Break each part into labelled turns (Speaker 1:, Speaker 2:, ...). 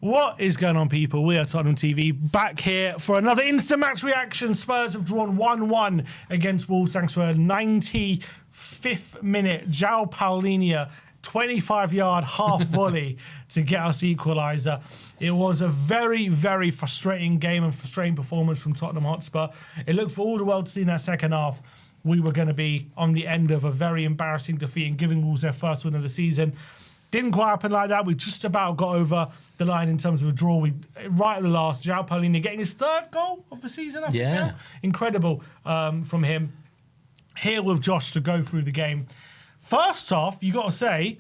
Speaker 1: What is going on, people? We are Tottenham TV, back here for another instant match reaction. Spurs have drawn 1-1 against Wolves thanks to a 95th minute João Paulinho 25-yard half volley to get us the equaliser. It was a very, very frustrating game and frustrating performance from Tottenham Hotspur. It looked for all the world to see in that second half we were going to be on the end of a very embarrassing defeat and giving Wolves their first win of the season. Didn't quite happen like that. We just about got over the line in terms of a draw. Right at the last, João Paulinho getting his third goal of the season. I think now. Incredible from him. Here with Josh to go through the game. First off, you got to say,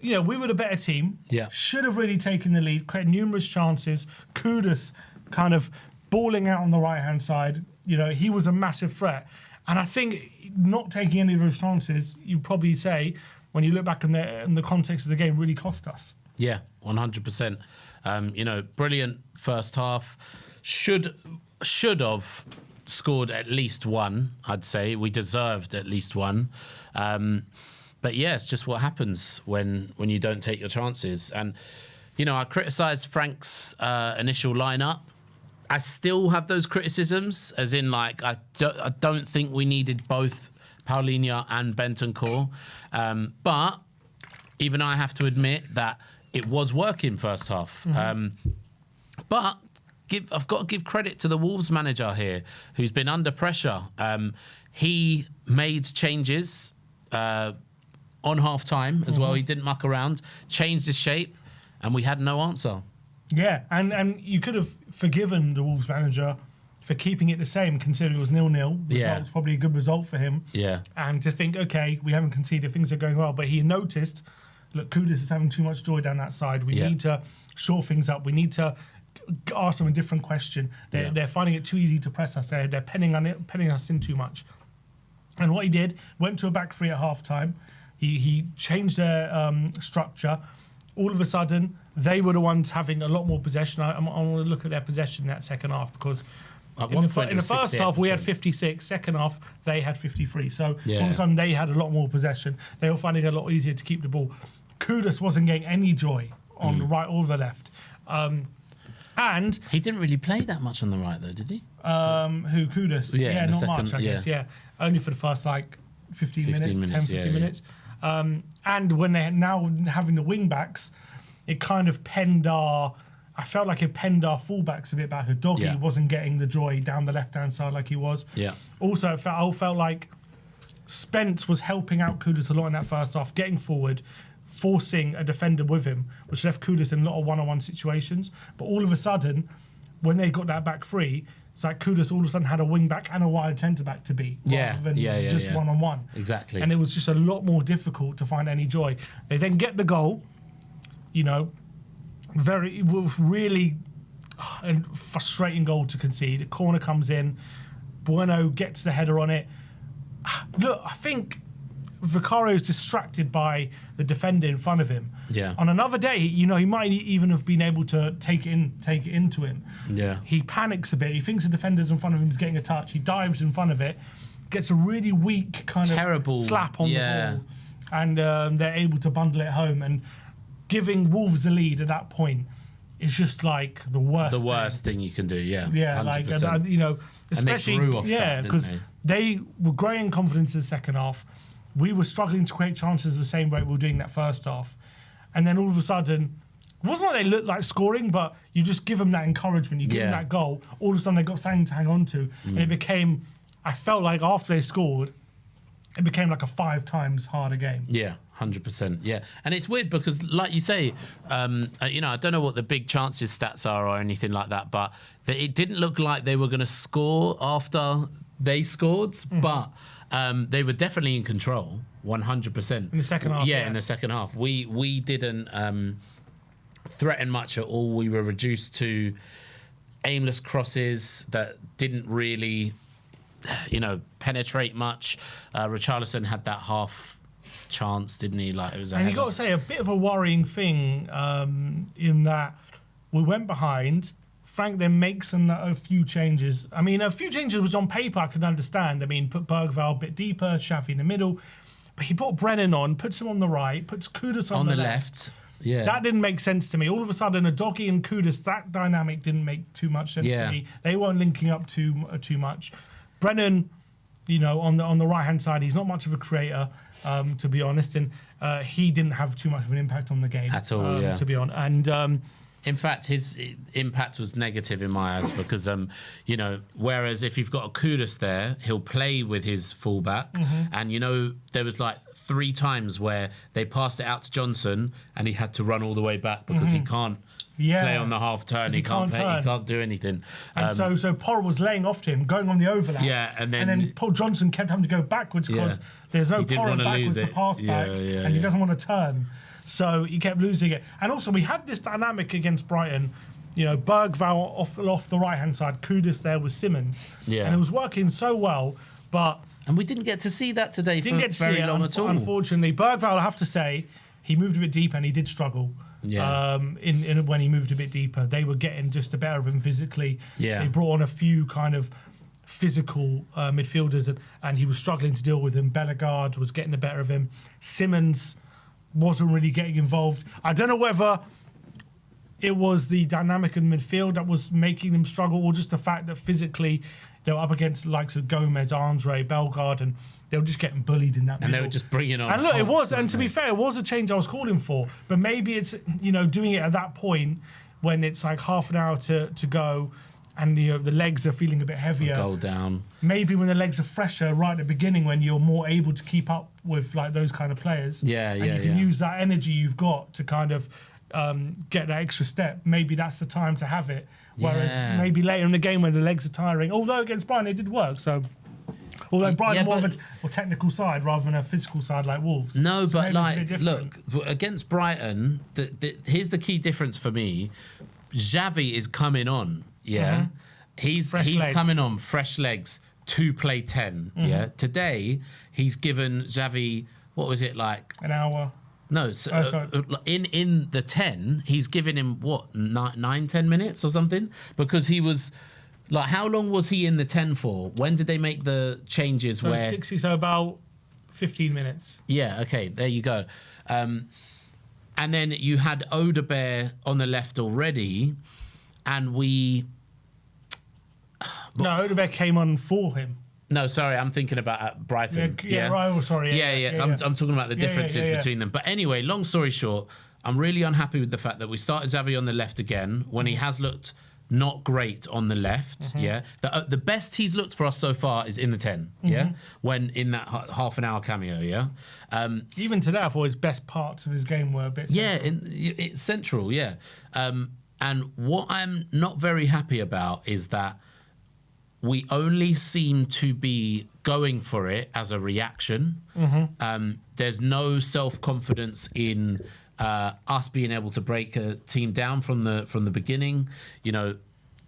Speaker 1: you know, we were the better team.
Speaker 2: Yeah.
Speaker 1: Should have really taken the lead, created numerous chances. Kudus kind of balling out on the right-hand side. You know, he was a massive threat. And I think not taking any of those chances, you'd probably say, when you look back in the context of the game, really cost us.
Speaker 2: Yeah, 100%. You know, brilliant first half. Should have scored at least one, I'd say. We deserved at least one. But yeah, it's just what happens when you don't take your chances. And, you know, I criticised Frank's initial lineup. I still have those criticisms, as in, like, I don't think we needed both Paulinho and Bentancur. But even I have to admit that it was working first half. But I've got to give credit to the Wolves manager here, who's been under pressure. He made changes on half-time as well. He didn't muck around, changed his shape, and we had no answer. Yeah, and you could have forgiven the Wolves manager for keeping it the same, considering it was 0-0. Result's probably a good result for him. Yeah.
Speaker 1: And to think, okay, we haven't conceded, things are going well. But he noticed, look, Kudus is having too much joy down that side. We need to shore things up. We need to ask them a different question. They're finding it too easy to press us. They're penning us in too much. And what he did, went to a back three at half-time. He changed their structure. All of a sudden, they were the ones having a lot more possession. I want to look at their possession in that second half, because in the first half, we had 56. Second half, they had 53. So all of a sudden, they had a lot more possession. They were finding it a lot easier to keep the ball. Kudus wasn't getting any joy on the right or the left. And
Speaker 2: he didn't really play that much on the right, though, did he?
Speaker 1: Who, Kudus? Yeah, not much, I guess. Yeah, only for the first, like, 15 minutes, 10-15 minutes. And when they're now having the wing backs, it kind of penned our... I felt like it penned our fullbacks a bit back. Doggy wasn't getting the joy down the left-hand side like he was. Yeah. Also, I felt like Spence was helping out Kudus a lot in that first half, getting forward, forcing a defender with him, which left Kudus in a lot of one-on-one situations. But all of a sudden, when they got that back free, it's like Kudus all of a sudden had a wing-back and a wide centre-back to be, rather than just one-on-one.
Speaker 2: Exactly.
Speaker 1: And it was just a lot more difficult to find any joy. They then get the goal, you know, really a frustrating goal to concede. A corner comes in, Bueno gets the header on it. Look, I think Vicario's distracted by the defender in front of him. Yeah. On another day, you know, he might even have been able to take it into him. Yeah. He panics a bit. He thinks the defender's in front of him is getting a touch. He dives in front of it, gets a really weak kind of slap on the ball, and they're able to bundle it home. And giving Wolves the lead at that point is just like the worst. The
Speaker 2: worst thing you can do. Yeah.
Speaker 1: Yeah,
Speaker 2: 100%.
Speaker 1: like you know, especially
Speaker 2: and they grew off that,
Speaker 1: because they were growing in confidence in the second half. We were struggling to create chances the same way we were doing that first half. And then all of a sudden, it wasn't like they looked like scoring, but you just give them that encouragement. You give them that goal. All of a sudden, they got something to hang on to. And it became, I felt like after they scored, it became like a 5 times harder game.
Speaker 2: Yeah, 100%. Yeah. And it's weird because, like you say, you know, I don't know what the big chances stats are or anything like that, but it didn't look like they were going to score after they scored, but they were definitely in control, 100%.
Speaker 1: In the second half?
Speaker 2: Yeah, in the second half. We didn't threaten much at all. We were reduced to aimless crosses that didn't really, you know, penetrate much. Richarlison had that half chance, didn't he? Like, it was.
Speaker 1: And you got to say, a bit of a worrying thing in that we went behind. Frank then makes a few changes. I mean, a few changes was on paper I could understand. I mean, put Bergvall a bit deeper, Xavi in the middle. But he put Brennan on, puts him on the right, puts Kudus on the left.
Speaker 2: Yeah.
Speaker 1: That didn't make sense to me. All of a sudden, a Doggy and Kudus, that dynamic didn't make too much sense to me. They weren't linking up too much. Brennan, you know, on the right hand side, he's not much of a creator, to be honest, and he didn't have too much of an impact on the game
Speaker 2: at all.
Speaker 1: to be honest. And
Speaker 2: in fact, his impact was negative in my eyes because, you know, whereas if you've got a Kudus there, he'll play with his fullback. And, you know, there was like 3 times where they passed it out to Johnson and he had to run all the way back because he can't play on the half turn. He can't do anything.
Speaker 1: And so Porro was laying off to him, going on the overlap.
Speaker 2: Yeah, and then
Speaker 1: Paul Johnson kept having to go backwards because there's no Porro backwards to pass back, and he doesn't want to turn. So he kept losing it. And also, we had this dynamic against Brighton. You know, Bergvall off the right-hand side, Kudus there with Simmons.
Speaker 2: Yeah.
Speaker 1: And it was working so well, but...
Speaker 2: And we didn't get to see that today for very long at all.
Speaker 1: Unfortunately. Bergvall, I have to say, he moved a bit deeper and he did struggle.
Speaker 2: Yeah.
Speaker 1: In when he moved a bit deeper. They were getting just the better of him physically.
Speaker 2: Yeah.
Speaker 1: They brought on a few kind of physical midfielders and he was struggling to deal with them. Bellegarde was getting the better of him. Simmons wasn't really getting involved. I don't know whether it was the dynamic in midfield that was making them struggle or just the fact that physically they were up against the likes of Gomez, Andre, Bellegarde, and they were just getting bullied in that middle.
Speaker 2: And they were just bringing on...
Speaker 1: And look, it was, and to be fair, it was a change I was calling for, but maybe it's, you know, doing it at that point when it's like half an hour to go and, you know, the legs are feeling a bit heavier.
Speaker 2: Goal down.
Speaker 1: Maybe when the legs are fresher right at the beginning when you're more able to keep up with like those kind of players.
Speaker 2: Yeah,
Speaker 1: and you can use that energy you've got to kind of get that extra step. Maybe that's the time to have it. Whereas maybe later in the game when the legs are tiring, although against Brighton it did work, so... Although Brighton more of a technical side rather than a physical side like Wolves.
Speaker 2: No,
Speaker 1: so
Speaker 2: but like, look, against Brighton, here's the key difference for me. Xavi is coming on, He's coming on, fresh legs, to play 10, Today, he's given Xavi, what was it, like...
Speaker 1: An hour.
Speaker 2: No, in the 10, he's given him, what, 9-10 minutes or something? Because he was... Like, how long was he in the 10 for? When did they make the changes
Speaker 1: so 60, so about 15 minutes.
Speaker 2: Yeah, okay, there you go. And then you had Odebear on the left already, and we...
Speaker 1: No, Odebear came on for him.
Speaker 2: No, sorry, I'm thinking about Brighton.
Speaker 1: Right, sorry.
Speaker 2: I'm talking about the differences between them. But anyway, long story short, I'm really unhappy with the fact that we started Xavi on the left again when he has looked... not great on the left, The best he's looked for us so far is in the 10, when in that half an hour cameo,
Speaker 1: Even today, I thought his best parts of his game were a bit central.
Speaker 2: It's central, and what I'm not very happy about is that we only seem to be going for it as a reaction. There's no self-confidence in... us being able to break a team down from the beginning, you know,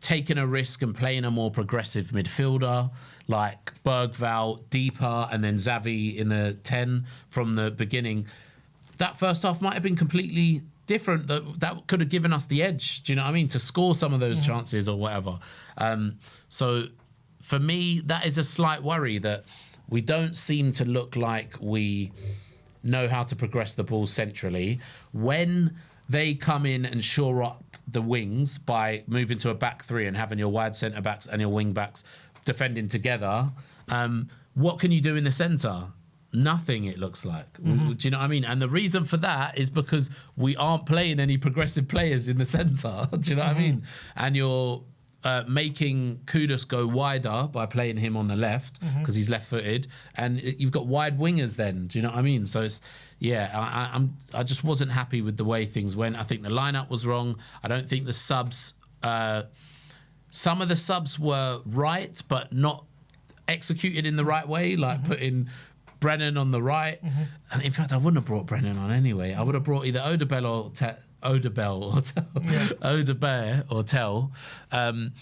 Speaker 2: taking a risk and playing a more progressive midfielder like Bergvall deeper and then Xavi in the 10 from the beginning. That first half might have been completely different. That could have given us the edge, do you know what I mean, to score some of those chances or whatever. So for me, that is a slight worry that we don't seem to look like we... know how to progress the ball centrally. When they come in and shore up the wings by moving to a back 3 and having your wide centre backs and your wing backs defending together, what can you do in the centre? Nothing, it looks like. Do you know what I mean? And the reason for that is because we aren't playing any progressive players in the centre. Do you know what I mean? And you're making Kudus go wider by playing him on the left because he's left-footed, and you've got wide wingers then. Do you know what I mean? So it's I just wasn't happy with the way things went. I think the lineup was wrong. I don't think the subs. Some of the subs were right, but not executed in the right way. Like putting Brennan on the right, and in fact, I wouldn't have brought Brennan on anyway. I would have brought either Odebear or Tell, and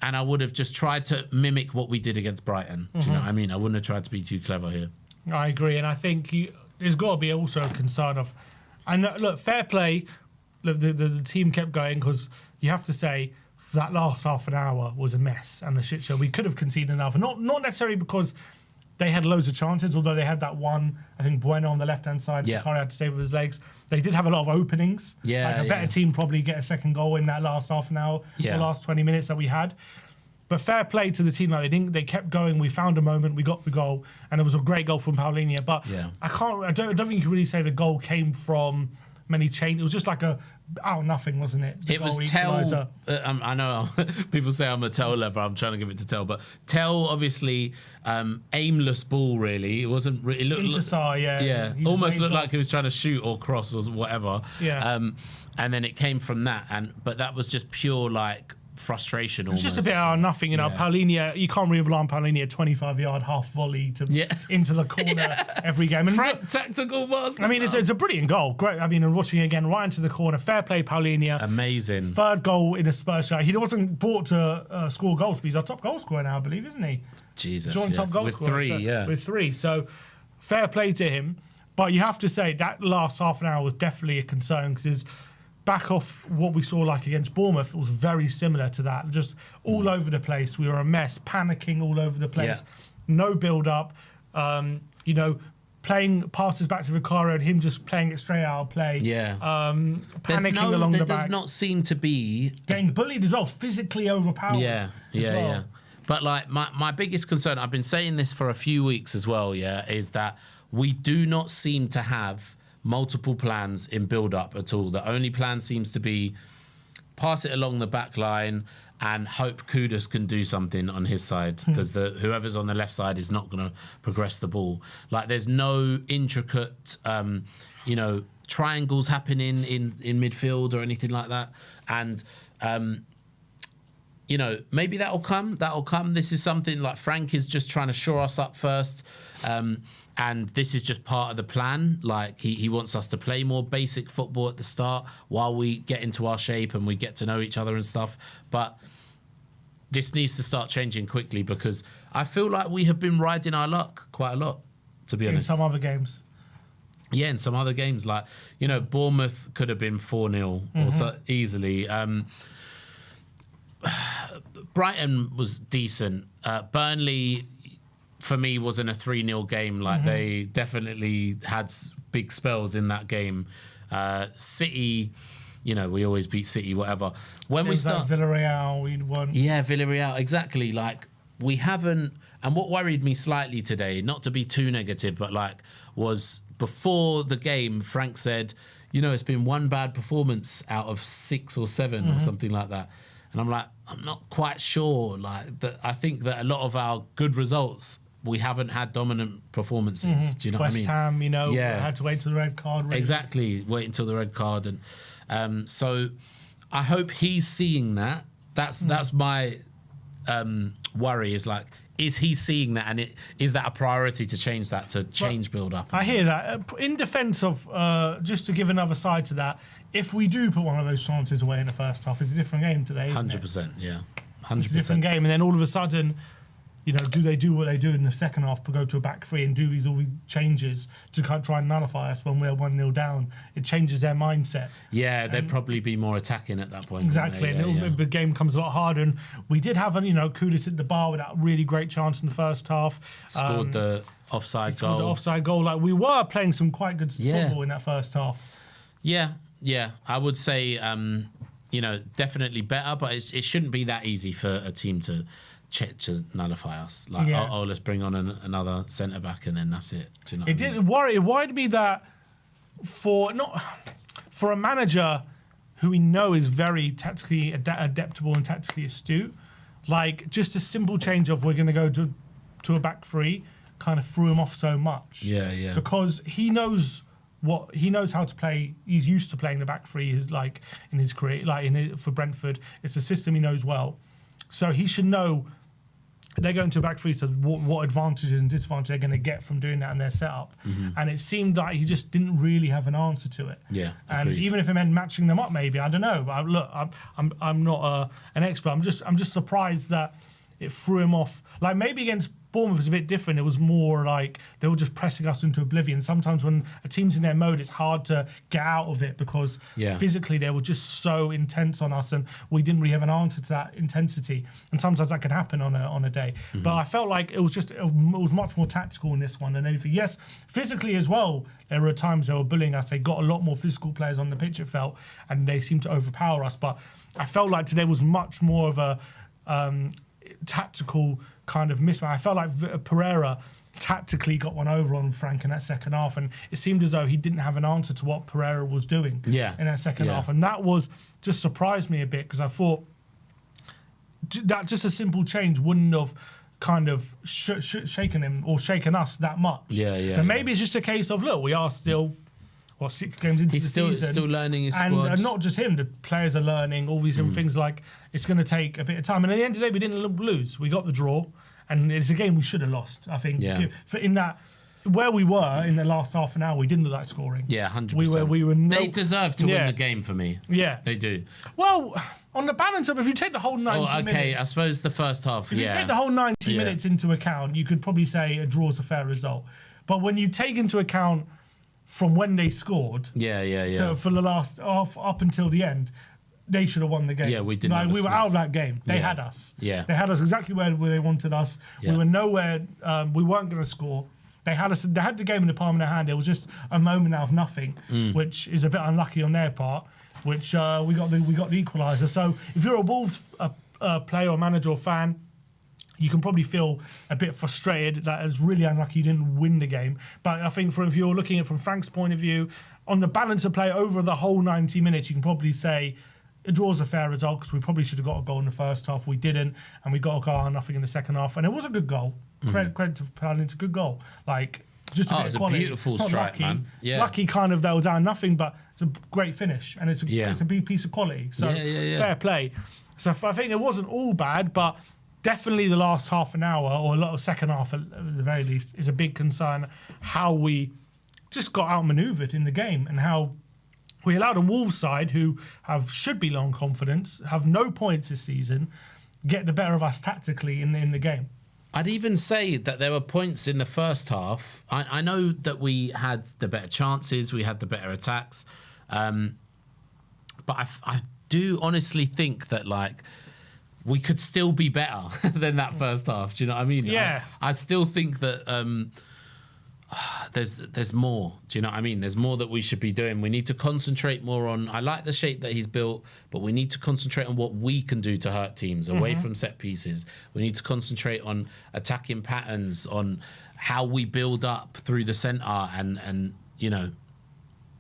Speaker 2: I would have just tried to mimic what we did against Brighton. Do you know what I mean? I wouldn't have tried to be too clever here.
Speaker 1: I agree, and I think there's got to be also a concern of, and look, fair play. Look, the team kept going because you have to say that last half an hour was a mess and a shit show. We could have conceded another, not necessarily because they had loads of chances, although they had that one, I think Bueno on the left-hand side,
Speaker 2: Yeah.
Speaker 1: Carey had to save with his legs. They did have a lot of openings.
Speaker 2: Yeah,
Speaker 1: like a better team probably get a second goal in that last half an hour,
Speaker 2: Yeah.
Speaker 1: the last 20 minutes that we had. But fair play to the team. Like they kept going. We found a moment. We got the goal, and it was a great goal from Paulinho. But
Speaker 2: Yeah.
Speaker 1: I don't think you can really say the goal came from many changes. It was just like nothing, wasn't it? The
Speaker 2: It was
Speaker 1: goal
Speaker 2: Tell.
Speaker 1: equaliser.
Speaker 2: I know people say I'm a Tell lover. I'm trying to give it to Tell, but Tell obviously aimless ball. Really, it wasn't. It looked.
Speaker 1: Inter-Sar, yeah.
Speaker 2: Yeah,
Speaker 1: He just
Speaker 2: almost
Speaker 1: waves
Speaker 2: looked
Speaker 1: off.
Speaker 2: like he was trying to shoot or cross or whatever.
Speaker 1: Yeah.
Speaker 2: And then it came from that, but that was just pure like frustration.
Speaker 1: It's
Speaker 2: Almost.
Speaker 1: just a bit of nothing, you know.
Speaker 2: Yeah.
Speaker 1: Paulinho, you can't really rely on Paulinho 25-yard half volley into the corner every game. And
Speaker 2: Frank tactical master.
Speaker 1: I mean, it's a brilliant goal. Great. I mean, and watching it again, right into the corner. Fair play, Paulinho.
Speaker 2: Amazing.
Speaker 1: Third goal in a Spurs shirt. He wasn't brought to score goals, but he's our top goal scorer now, I believe, isn't he?
Speaker 2: Jesus.
Speaker 1: Joint top goal
Speaker 2: with
Speaker 1: scorer.
Speaker 2: three, yeah.
Speaker 1: With 3. So fair play to him. But you have to say that last half an hour was definitely a concern because back off what we saw like against Bournemouth, it was very similar to that. Just all over the place. We were a mess, panicking all over the place.
Speaker 2: Yeah.
Speaker 1: No build up. Playing passes back to Vicario and him just playing it straight out of play.
Speaker 2: Yeah.
Speaker 1: Panicking along the
Speaker 2: there
Speaker 1: back.
Speaker 2: does not seem to be
Speaker 1: Getting bullied as well, physically overpowered.
Speaker 2: Yeah. But like my biggest concern, I've been saying this for a few weeks as well, is that we do not seem to have multiple plans in build-up at all. The only plan seems to be pass it along the back line and hope Kudus can do something on his side because whoever's on the left side is not going to progress the ball. Like there's no intricate, triangles happening in midfield or anything like that. And maybe that'll come. This is something like Frank is just trying to shore us up first. And this is just part of the plan. Like he wants us to play more basic football at the start while we get into our shape and we get to know each other and stuff. But this needs to start changing quickly because I feel like we have been riding our luck quite a lot, to be honest.
Speaker 1: In some other games.
Speaker 2: Yeah, in some other games. Like, Bournemouth could have been 4-0 or so easily. Brighton was decent. Burnley, for me, wasn't a 3-0 game. Like they definitely had big spells in that game. City, we always beat City, whatever. When we start
Speaker 1: Villarreal, we won.
Speaker 2: Yeah, Villarreal, exactly. Like we haven't. And what worried me slightly today, not to be too negative, but was before the game, Frank said, it's been one bad performance out of 6 or 7 or something like that. And I'm like, I'm not quite sure. Like that, I think that a lot of our good results, we haven't had dominant performances. Do you know what I mean?
Speaker 1: West Ham, had to wait till the red card. Really.
Speaker 2: Exactly, wait until the red card, and so I hope he's seeing that. That's my worry. Is he seeing that, and is that a priority to change that to change build up?
Speaker 1: I hear that. In defence of, just to give another side to that, if we do put one of those chances away in the first half, it's a different game today, isn't it?
Speaker 2: 100%, yeah, 100%.
Speaker 1: It's a different game, and then all of a sudden, do they do what they do in the second half, but go to a back 3 and do all these changes to try and nullify us when we're 1-0 down? It changes their mindset.
Speaker 2: Yeah, they'd probably be more attacking at that point.
Speaker 1: Exactly, and the game comes a lot harder. And we did have, Kudus hit the bar with that really great chance in the first half.
Speaker 2: Scored the offside goal.
Speaker 1: The offside goal. Like we were playing some quite good football in that first half.
Speaker 2: Yeah, I would say, definitely better, but it shouldn't be that easy for a team to nullify us. Like, let's bring on another centre back and then that's it. Do you know what I mean?
Speaker 1: It worried me that for a manager who we know is very tactically adaptable and tactically astute, like just a simple change of we're going to go to a back 3 kind of threw him off so much.
Speaker 2: Yeah.
Speaker 1: Because he knows how to play. He's used to playing the back 3. Is like in his career, for Brentford, it's a system he knows well. So he should know they're going to a back 3, so what advantages and disadvantages they're going to get from doing that in their setup. And it seemed like he just didn't really have an answer to it.
Speaker 2: Yeah,
Speaker 1: and
Speaker 2: agreed.
Speaker 1: even if it meant matching them up, maybe I don't know. But I'm not an expert. I'm just surprised that it threw him off. Like maybe against Bournemouth was a bit different. It was more like they were just pressing us into oblivion. Sometimes when a team's in their mode, it's hard to get out of it because physically they were just so intense on us, and we didn't really have an answer to that intensity. And sometimes that can happen on a day. But I felt like it was much more tactical in this one than anything. Yes, physically as well, there were times they were bullying us. They got a lot more physical players on the pitch, it felt, and they seemed to overpower us. But I felt like today was much more of a tactical kind of mismatch. I felt like Pereira tactically got one over on Frank in that second half, and it seemed as though he didn't have an answer to what Pereira was doing in that second half. And that was just surprised me a bit, because I thought that just a simple change wouldn't have kind of shaken him or shaken us that much. And maybe it's just a case of, look, we are still 6 games into the season.
Speaker 2: He's still learning his squad.
Speaker 1: And not just him, the players are learning all these different things. Like, it's going to take a bit of time. And at the end of the day, we didn't lose. We got the draw. And it's a game we should have lost, I think. For in that, where we were in the last half an hour, we didn't look like scoring.
Speaker 2: 100%.
Speaker 1: We were
Speaker 2: they deserve to win the game for me. They do.
Speaker 1: Well, on the balance of, if you take the whole 90 minutes...
Speaker 2: I suppose the first half,
Speaker 1: If you take the whole 90 minutes into account, you could probably say a draw is a fair result. But when you take into account from when they scored... So for the last... up until the end, they should have won the game.
Speaker 2: We didn't
Speaker 1: we were out of that game. They had us. They had us exactly where they wanted us. We were nowhere... we weren't going to score. They had us. They had the game in the palm of their hand. It was just a moment out of nothing, which is a bit unlucky on their part. Which we got the equaliser. So if you're a Wolves player or manager or fan, you can probably feel a bit frustrated that it's really unlucky you didn't win the game. But I think if you're looking at it from Frank's point of view, on the balance of play over the whole 90 minutes, you can probably say a draw's a fair result, because we probably should have got a goal in the first half. We didn't, and we got a goal, nothing in the second half, and it was a good goal. Credit to Paladin, it's a good goal. Like, just a bit of quality.
Speaker 2: A beautiful strike,
Speaker 1: lucky.
Speaker 2: man.
Speaker 1: Lucky kind of, they were down nothing, but it's a great finish, and it's a big piece of quality. So fair play. So I think it wasn't all bad, but definitely the last half an hour, or a lot of second half at the very least, is a big concern. How we just got outmaneuvered in the game, and how we allowed a Wolves side who should be low on confidence, have no points this season, get the better of us tactically in the game.
Speaker 2: I'd even say that there were points in the first half. I know that we had the better chances, we had the better attacks, but I do honestly think that, like, we could still be better than that first half. Do you know what I mean? I still think that there's more. Do you know what I mean? There's more that we should be doing. We need to concentrate more on... I like the shape that he's built, but we need to concentrate on what we can do to hurt teams away from set pieces. We need to concentrate on attacking patterns, on how we build up through the centre, and you know,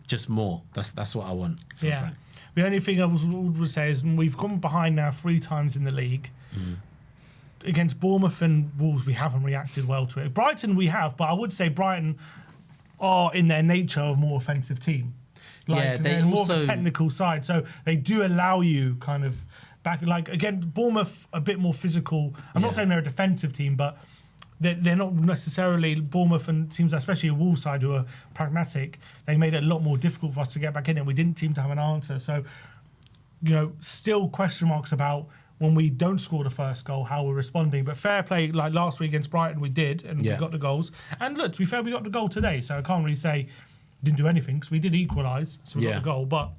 Speaker 2: just more. That's what I want from Frank.
Speaker 1: The only thing I would say is we've gone behind now 3 times in the league. Against Bournemouth and Wolves, we haven't reacted well to it. Brighton, we have, but I would say Brighton are, in their nature, a more offensive team. Like, they're more of a technical side, so they do allow you kind of back. Like, again, Bournemouth, a bit more physical. I'm not saying they're a defensive team, but they're not necessarily Bournemouth, and teams, especially a Wolves side, who are pragmatic. They made it a lot more difficult for us to get back in, and we didn't seem to have an answer. So, you know, still question marks about when we don't score the first goal, how we're responding. But fair play, like last week against Brighton, we did, and we got the goals. And look, to be fair, we got the goal today, so I can't really say didn't do anything, because we did equalise, so we got the goal. But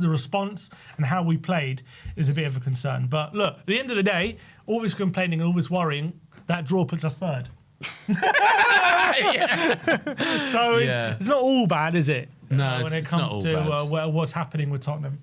Speaker 1: the response and how we played is a bit of a concern. But look, at the end of the day, all this complaining and all this worrying, that draw puts us third. So it's not all bad, is it?
Speaker 2: No,
Speaker 1: when it comes to what's happening with Tottenham.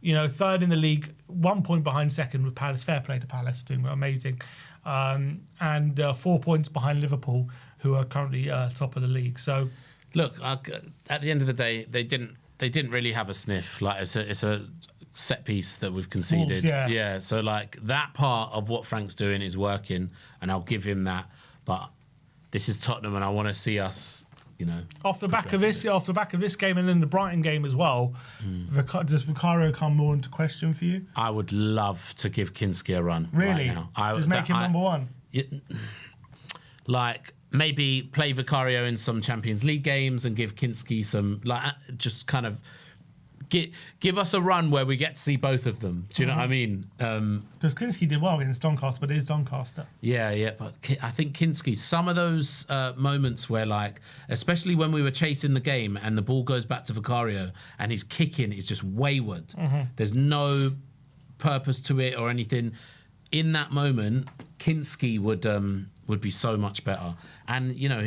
Speaker 1: You know, third in the league, 1 point behind second with Palace. Fair play to Palace, doing amazing. And 4 points behind Liverpool, who are currently top of the league. So,
Speaker 2: look, at the end of the day, they didn't really have a sniff. Like, it's a set piece that we've conceded.
Speaker 1: Wolves,
Speaker 2: so like that part of what Frank's doing is working, and I'll give him that. But this is Tottenham, and I want to see us, you know,
Speaker 1: off the back of this game, and then the Brighton game as well. Does Vicario come more into question for you?
Speaker 2: I would love to give Kinski a run
Speaker 1: right
Speaker 2: now.
Speaker 1: Just make him number one.
Speaker 2: Like, maybe play Vicario in some Champions League games and give Kinski some, like, just kind of give us a run where we get to see both of them. Do you know what I mean?
Speaker 1: Because Kinski did well against Doncaster, but it is Doncaster.
Speaker 2: Yeah. But I think Kinski, some of those moments where, like, especially when we were chasing the game and the ball goes back to Vicario and his kicking is just wayward. There's no purpose to it or anything. In that moment, Kinski would be so much better. And, you know,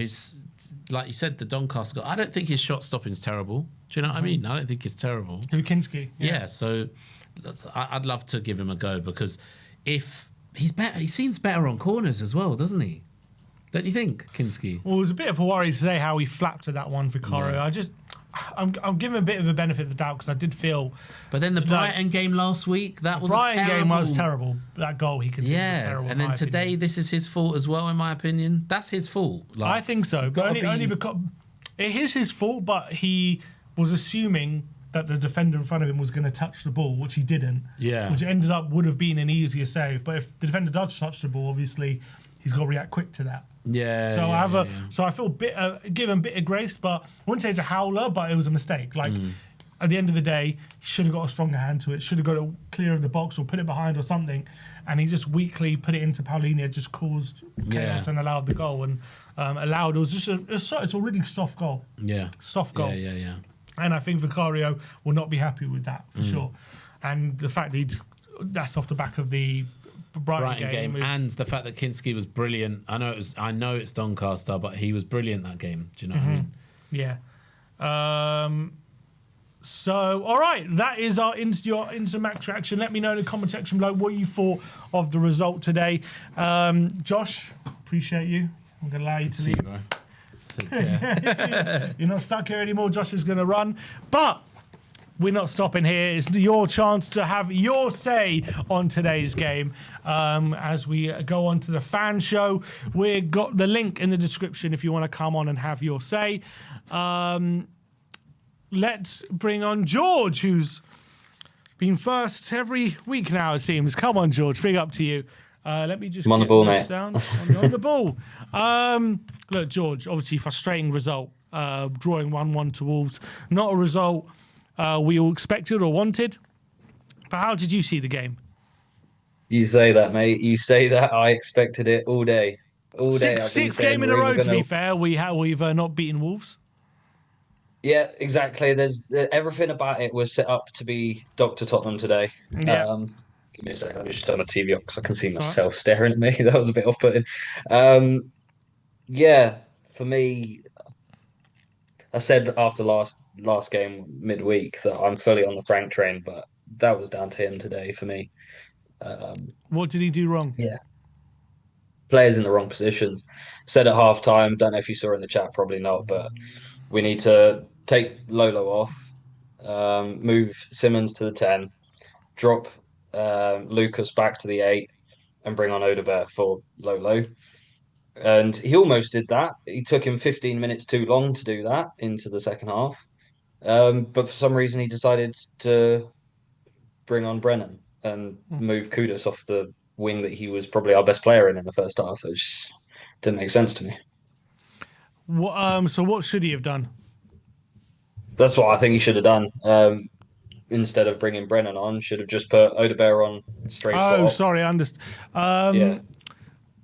Speaker 2: like you said, the Doncaster goal, I don't think his shot stopping's terrible. Do you know what I mean? I don't think it's terrible.
Speaker 1: Kinski.
Speaker 2: Yeah, so I'd love to give him a go, because if he's better, he seems better on corners as well, doesn't he? Don't you think, Kinski?
Speaker 1: Well, it was a bit of a worry today how he flapped at that one, Vicario.
Speaker 2: Yeah.
Speaker 1: I'm giving a bit of a benefit of the doubt because I did feel.
Speaker 2: But then the Brighton game last week, that was
Speaker 1: Brighton game was terrible. That goal he conceded was terrible.
Speaker 2: And then today, this is his fault as well, in my opinion. That's his fault.
Speaker 1: I think so, but only because it is his fault. But he was assuming that the defender in front of him was going to touch the ball, which he didn't.
Speaker 2: Yeah.
Speaker 1: Which would have been an easier save. But if the defender does touch the ball, obviously he's got to react quick to that.
Speaker 2: Yeah.
Speaker 1: So I feel give him a bit of grace, but I wouldn't say it's a howler, but it was a mistake. Like at the end of the day, he should have got a stronger hand to it. Should have got it clear of the box or put it behind or something. And he just weakly put it into Paulinho, just caused chaos and allowed the goal and allowed. It was just it's a really soft goal.
Speaker 2: Yeah.
Speaker 1: Soft goal.
Speaker 2: Yeah.
Speaker 1: And I think Vicario will not be happy with that for sure. And the fact that that's off the back of the Brighton game
Speaker 2: and the fact that Kinski was brilliant. I know it's Doncaster, but he was brilliant that game. Do you know what I mean?
Speaker 1: Yeah. So, all right, that is your match reaction. Let me know in the comment section below what you thought of the result today. Josh, appreciate you. I'm going to allow you to leave.
Speaker 2: See you, bro. Take care.
Speaker 1: You're not stuck here anymore. Josh is going to run. But we're not stopping here. It's your chance to have your say on today's game. As we go on to the fan show, we've got the link in the description if you want to come on and have your say. Let's bring on George, who's been first every week now, it seems. Come on, George. Big up to you. Let me just
Speaker 3: I'm on the ball, mate.
Speaker 1: Down. On the ball. Look, George, obviously frustrating result. Drawing 1-1 to Wolves. Not a result we all expected or wanted. But how did you see the game?
Speaker 3: You say that, mate. You say that. I expected it all day. All day.
Speaker 1: Six game in a row, to be fair. We've not beaten Wolves.
Speaker 3: Yeah, exactly. There's everything about it was set up to be Dr. Tottenham today.
Speaker 1: Yeah.
Speaker 3: Give me a second. Let me just turn my TV off because I can see myself staring at me. That was a bit off-putting. Yeah, for me, I said after last game midweek that I'm fully on the Frank train, but that was down to him today for me.
Speaker 1: What did he do wrong?
Speaker 3: Yeah. Players in the wrong positions. Said at half-time, don't know if you saw in the chat, probably not, but we need to take Lolo off, move Simmons to the 10, drop Lucas back to the 8, and bring on Odegaard for Lolo. And he almost did that. It took him 15 minutes too long to do that into the second half. But for some reason, he decided to bring on Brennan and move Kudus off the wing that he was probably our best player in the first half. It just didn't make sense to me.
Speaker 1: So what should he have done?
Speaker 3: That's what I think he should have done. Instead of bringing Brennan on, should have just put Odegaard on straight spot.
Speaker 1: Oh, sorry, I understand. Yeah.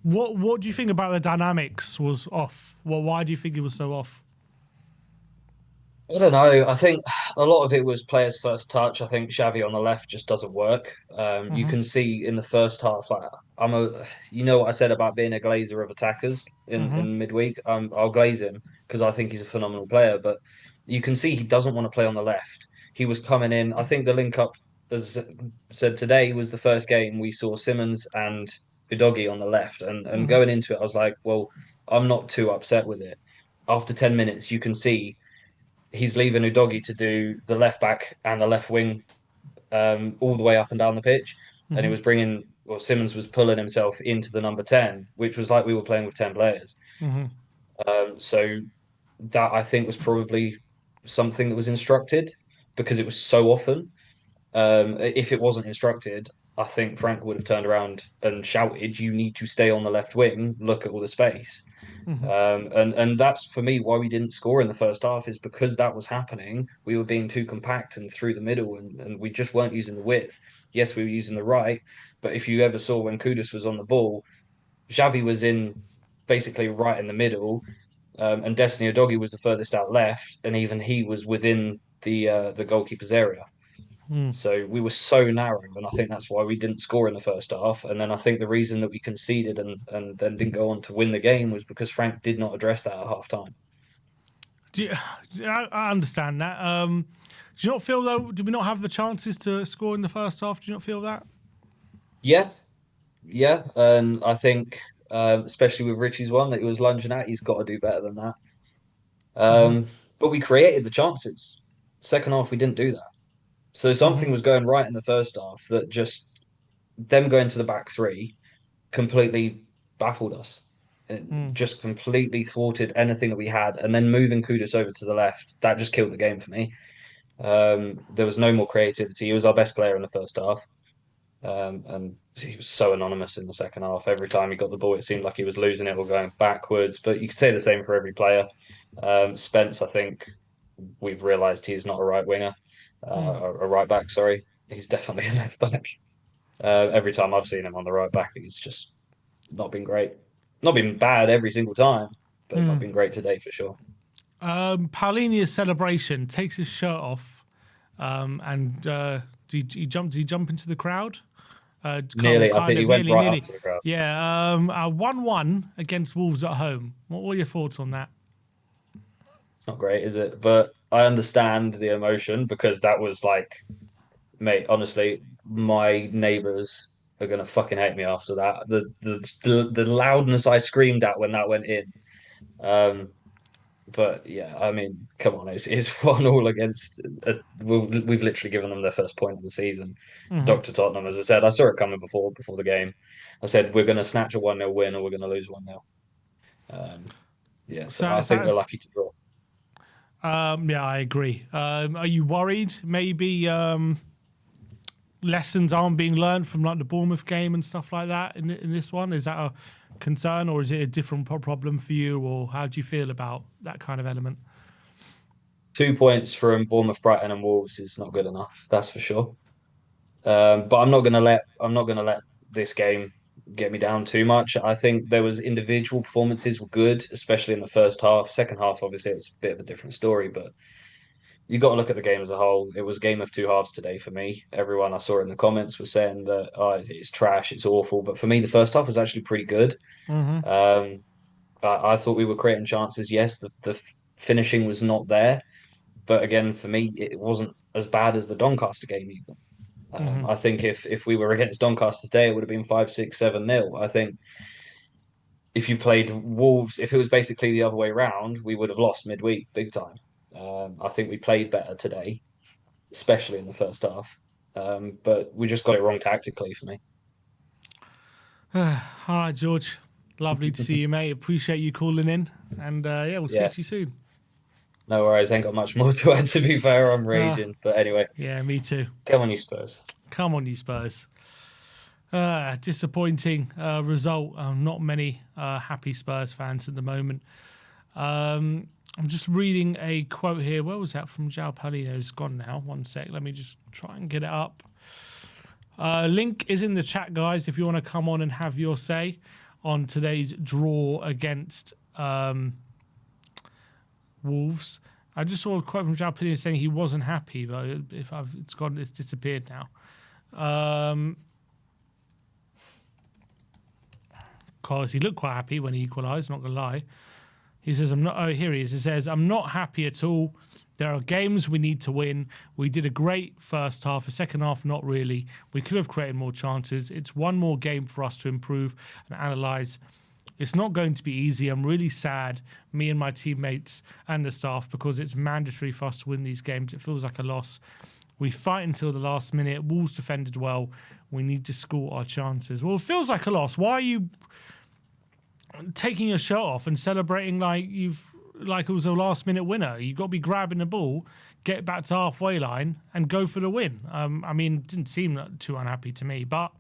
Speaker 1: What do you think about the dynamics was off? Well, why do you think it was so off?
Speaker 3: I don't know. I think a lot of it was players' first touch. I think Xavi on the left just doesn't work. You can see in the first half, like you know what I said about being a glazer of attackers in midweek. I'll glaze him because I think he's a phenomenal player. But you can see he doesn't want to play on the left. He was coming in. I think the link up, as I said today, was the first game we saw Simmons and Udogie on the left, and going into it, I was like, well, I'm not too upset with it. After 10 minutes, you can see he's leaving Udogie to do the left back and the left wing all the way up and down the pitch. And he was Simmons was pulling himself into the number 10, which was like we were playing with 10 players. So that, I think, was probably something that was instructed because it was so often. If it wasn't instructed, I think Frank would have turned around and shouted, "You need to stay on the left wing. Look at all the space." And that's for me why we didn't score in the first half, is because that was happening. We were being too compact and through the middle, and we just weren't using the width. Yes, we were using the right, but if you ever saw when Kudus was on the ball, Xavi was in basically right in the middle, and Destiny Udogie was the furthest out left, and even he was within the goalkeeper's area. So we were so narrow, and I think that's why we didn't score in the first half. And then I think the reason that we conceded and then didn't go on to win the game was because Frank did not address that at half time.
Speaker 1: I understand that. Do you not feel, though, did we not have the chances to score in the first half? Do you not feel that?
Speaker 3: Yeah, yeah, and I think especially with Richie's one that he was lunging at, he's got to do better than that. But we created the chances. Second half, we didn't do that. So something was going right in the first half that just them going to the back three completely baffled us. It just completely thwarted anything that we had. And then moving Kudus over to the left, that just killed the game for me. There was no more creativity. He was our best player in the first half. And he was so anonymous in the second half. Every time he got the ball, it seemed like he was losing it or going backwards. But you could say the same for every player. Spence, I think we've realised he's not a right winger, a right back. Sorry, he's definitely a left back. Every time I've seen him on the right back, he's just not been great. Not been bad every single time, but not been great today for sure.
Speaker 1: Paulinia's celebration takes his shirt off, and did he jump into the crowd?
Speaker 3: Nearly, I think he went right up to the crowd.
Speaker 1: Yeah, 1-1 against Wolves at home. What were your thoughts on that?
Speaker 3: It's not great, is it? But I understand the emotion because that was like, mate, honestly, my neighbours are gonna fucking hate me after that. The loudness I screamed at when that went in. But yeah, I mean, come on, it's 1-1 against. We've literally given them their first point of the season. Dr. Tottenham, as I said, I saw it coming before the game. I said we're going to snatch a 1-0 win or we're going to lose 1-0. Yeah, so I think we're lucky to draw.
Speaker 1: Yeah, I agree. Are you worried? Maybe lessons aren't being learned from like the Bournemouth game and stuff like that in this one. Is that a concern, or is it a different problem for you, or how do you feel about that kind of element?
Speaker 3: 2 points from Bournemouth, Brighton, and Wolves is not good enough. That's for sure. But I'm not gonna let this game get me down too much. I think there was individual performances were good, especially in the first half. Second half, obviously, it's a bit of a different story, but you got to look at the game as a whole. It was a game of two halves today for me. Everyone I saw in the comments was saying that it's trash, it's awful. But for me, the first half was actually pretty good. I thought we were creating chances. Yes, the finishing was not there, but again, for me, it wasn't as bad as the Doncaster game even. I think if we were against Doncaster today, it would have been 5-6, 7-0. I think if you played Wolves, if it was basically the other way around, we would have lost midweek big time. I think we played better today, especially in the first half. But we just got it wrong tactically for me.
Speaker 1: All right, George. Lovely to see you, mate. Appreciate you calling in. And yeah, we'll speak to you soon.
Speaker 3: No worries. Ain't got much more to add, to be fair. I'm raging. But anyway.
Speaker 1: Yeah, me too.
Speaker 3: Come on, you Spurs.
Speaker 1: Come on, you Spurs. Disappointing result. Not many happy Spurs fans at the moment. I'm just reading a quote here. Where was that from? João Paulino. It's gone now. 1 sec. Let me just try and get it up. Link is in the chat, guys, if you want to come on and have your say on today's draw against Wolves. I just saw a quote from João Paulino saying he wasn't happy, but it's disappeared now. Because he looked quite happy when he equalised, not going to lie. He says, here he is. He says, I'm not happy at all. There are games we need to win. We did a great first half. The second half, not really. We could have created more chances. It's one more game for us to improve and analyse. It's not going to be easy. I'm really sad, me and my teammates and the staff, because it's mandatory for us to win these games. It feels like a loss. We fight until the last minute. Wolves defended well. We need to score our chances. Well, it feels like a loss. Why are you taking your shirt off and celebrating like it was a last minute winner? You've got to be grabbing the ball, get back to halfway line and go for the win. I mean, it didn't seem too unhappy to me, but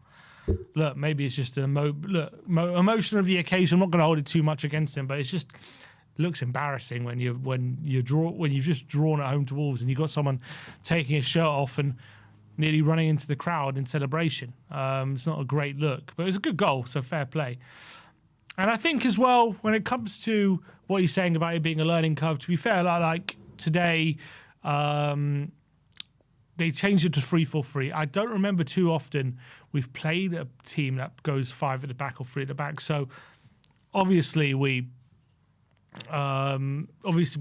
Speaker 1: look, maybe it's just emotion of the occasion. I'm not going to hold it too much against him, but it's just looks embarrassing when you've just drawn at home to Wolves and you've got someone taking his shirt off and nearly running into the crowd in celebration. It's not a great look, but it was a good goal, so fair play. And I think as well, when it comes to what you're saying about it being a learning curve, to be fair, like today, they changed it to 3-4-3. I don't remember too often we've played a team that goes 5 at the back or 3 at the back. So obviously we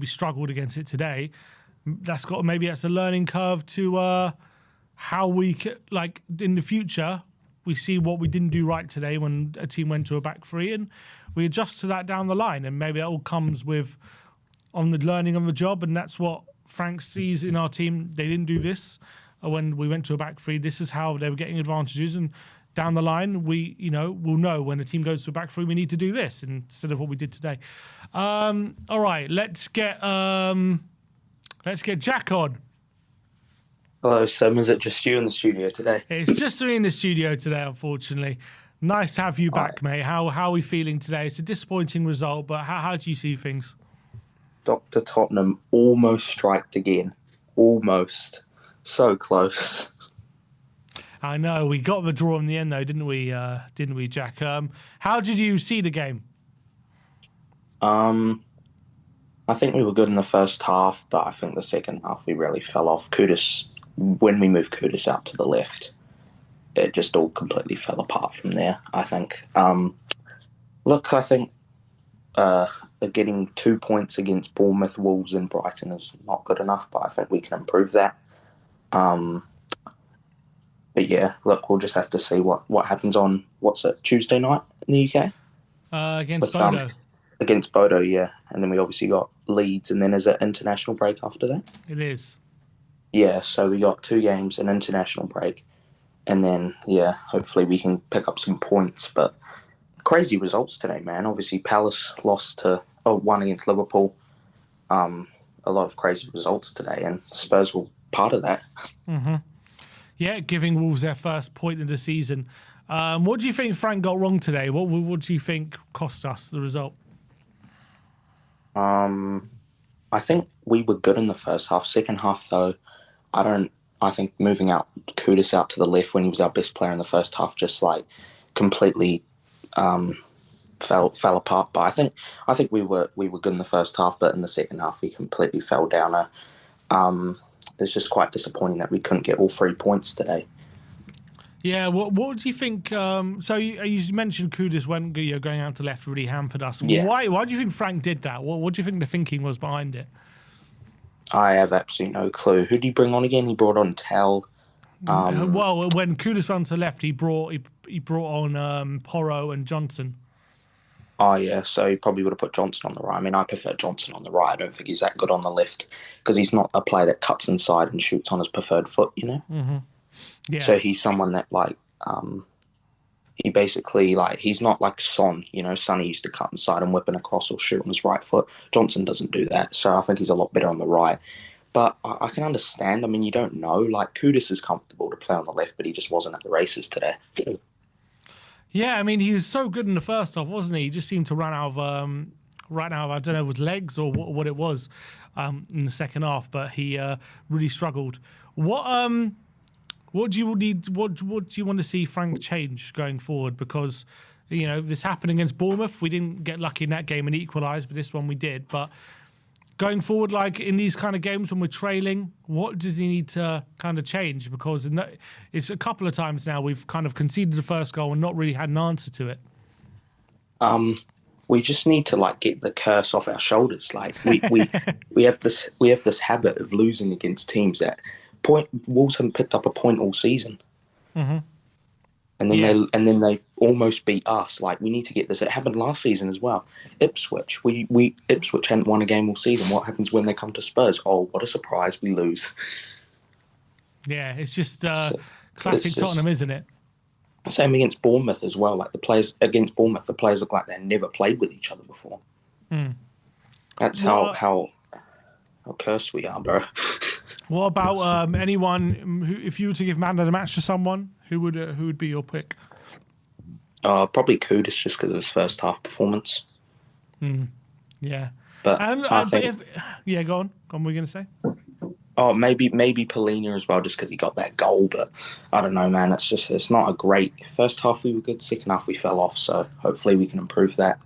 Speaker 1: struggled against it today. Maybe that's a learning curve to how we like in the future. We see what we didn't do right today when a team went to a back 3, and we adjust to that down the line. And maybe that all comes with on the learning of the job, and that's what Frank sees in our team. They didn't do this when we went to a back 3. This is how they were getting advantages, and down the line, we'll know when the team goes to a back 3, we need to do this instead of what we did today. All right, let's get Jack on.
Speaker 4: Hello, Sam. Is it just you in the studio today?
Speaker 1: It's just me in the studio today, unfortunately. Nice to have you back, mate. How are we feeling today? It's a disappointing result, but how do you see things?
Speaker 4: Dr. Tottenham almost striked again. Almost. So close.
Speaker 1: I know. We got the draw in the end, though, didn't we, Jack? How did you see the game?
Speaker 4: I think we were good in the first half, but I think the second half we really fell off. When we moved Kudus out to the left, it just all completely fell apart from there, I think. I think getting 2 points against Bournemouth, Wolves and Brighton is not good enough, but I think we can improve that. But yeah, we'll just have to see what happens on, Tuesday night in the UK?
Speaker 1: Against Bodo.
Speaker 4: Against Bodo, yeah. And then we obviously got Leeds, and then is it international break after that?
Speaker 1: It is.
Speaker 4: Yeah, so we got 2 games, an international break, and then, yeah, hopefully we can pick up some points. But crazy results today, man. Obviously, Palace won against Liverpool. A lot of crazy results today, and Spurs were part of that.
Speaker 1: Mm-hmm. Yeah, giving Wolves their first point of the season. What do you think Frank got wrong today? What do you think cost us the result?
Speaker 4: I think we were good in the first half. Second half, though, I think moving Kudus out to the left when he was our best player in the first half just like completely fell apart. But I think we were good in the first half, but in the second half we completely fell down. It's just quite disappointing that we couldn't get all 3 points today.
Speaker 1: Yeah, what do you think? So you mentioned Kudus when going out to left really hampered us.
Speaker 4: Yeah.
Speaker 1: Why do you think Frank did that? What do you think the thinking was behind it?
Speaker 4: I have absolutely no clue. Who did he bring on again? He brought on Tell.
Speaker 1: Well, when Kudus went to left, he brought on Porro and Johnson.
Speaker 4: Oh, yeah, so he probably would have put Johnson on the right. I mean, I prefer Johnson on the right. I don't think he's that good on the left because he's not a player that cuts inside and shoots on his preferred foot, you know?
Speaker 1: Mm-hmm. Yeah.
Speaker 4: So he's someone that, he basically, he's not like Son, you know? Sonny used to cut inside and whip in across or shoot on his right foot. Johnson doesn't do that, so I think he's a lot better on the right. But I can understand. I mean, you don't know. Kudus is comfortable to play on the left, but he just wasn't at the races today.
Speaker 1: Yeah, I mean, he was so good in the first half, wasn't he? He just seemed to run out of I don't know, with legs or what it was in the second half, but he really struggled. What do you need? What do you want to see Frank change going forward? Because this happened against Bournemouth. We didn't get lucky in that game and equalise, but this one we did. But going forward, in these kind of games when we're trailing, what does he need to kind of change? Because it's a couple of times now we've kind of conceded the first goal and not really had an answer to it.
Speaker 4: We just need to get the curse off our shoulders. We have this habit of losing against teams that Wolves haven't picked up a point all season.
Speaker 1: Mm-hmm.
Speaker 4: And then they almost beat us. We need to get this. It happened last season as well. Ipswich. Ipswich hadn't won a game all season. What happens when they come to Spurs? Oh, what a surprise! We lose.
Speaker 1: Yeah, it's just classic Tottenham, isn't it?
Speaker 4: Same against Bournemouth as well. The players against Bournemouth, the players look like they've never played with each other before.
Speaker 1: Mm.
Speaker 4: That's how cursed we are, bro.
Speaker 1: What about anyone who, if you were to give man of the match to someone, who would be your pick?
Speaker 4: Probably Kudus just because of his first half performance.
Speaker 1: Yeah.
Speaker 4: But
Speaker 1: And
Speaker 4: I
Speaker 1: but
Speaker 4: think,
Speaker 1: yeah, go on. What were you going to say?
Speaker 4: maybe Polina as well, just because he got that goal. But I don't know, man. It's not a great first half. We were good. Second half we fell off. So hopefully we can improve that.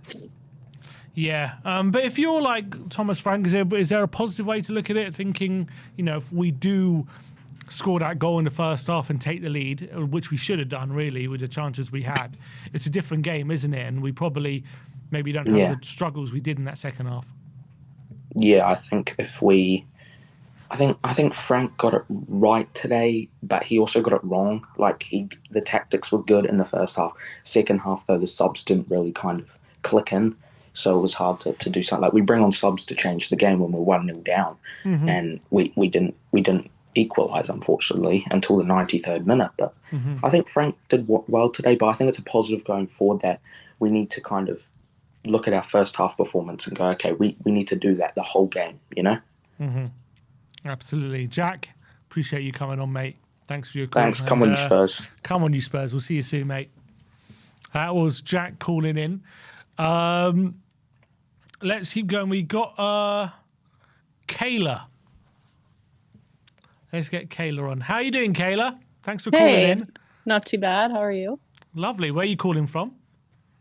Speaker 1: Yeah, but if you're like Thomas Frank, is there a positive way to look at it? Thinking, if we do score that goal in the first half and take the lead, which we should have done really with the chances we had, it's a different game, isn't it? And we probably maybe don't have
Speaker 4: Yeah.
Speaker 1: the struggles we did in that second half.
Speaker 4: Yeah, I think I think Frank got it right today, but he also got it wrong. Like the tactics were good in the first half. Second half though, the subs didn't really kind of click in, so it was hard to do something. Like we bring on subs to change the game when we're 1-0 down, and we didn't equalise unfortunately until the 93rd minute. But I think Frank did well today. But I think it's a positive going forward that we need to kind of look at our first half performance and go, okay, we need to do that the whole game.
Speaker 1: Absolutely. Jack, appreciate you coming on, mate. Thanks for your call.
Speaker 4: Thanks. Come on, you Spurs.
Speaker 1: Come on, you Spurs. We'll see you soon, mate. That was Jack calling in. Let's keep going. We got Kayla. Let's get Kayla on. How are you doing, Kayla? Thanks for calling in.
Speaker 5: Not too bad. How are you?
Speaker 1: Lovely. Where are you calling from?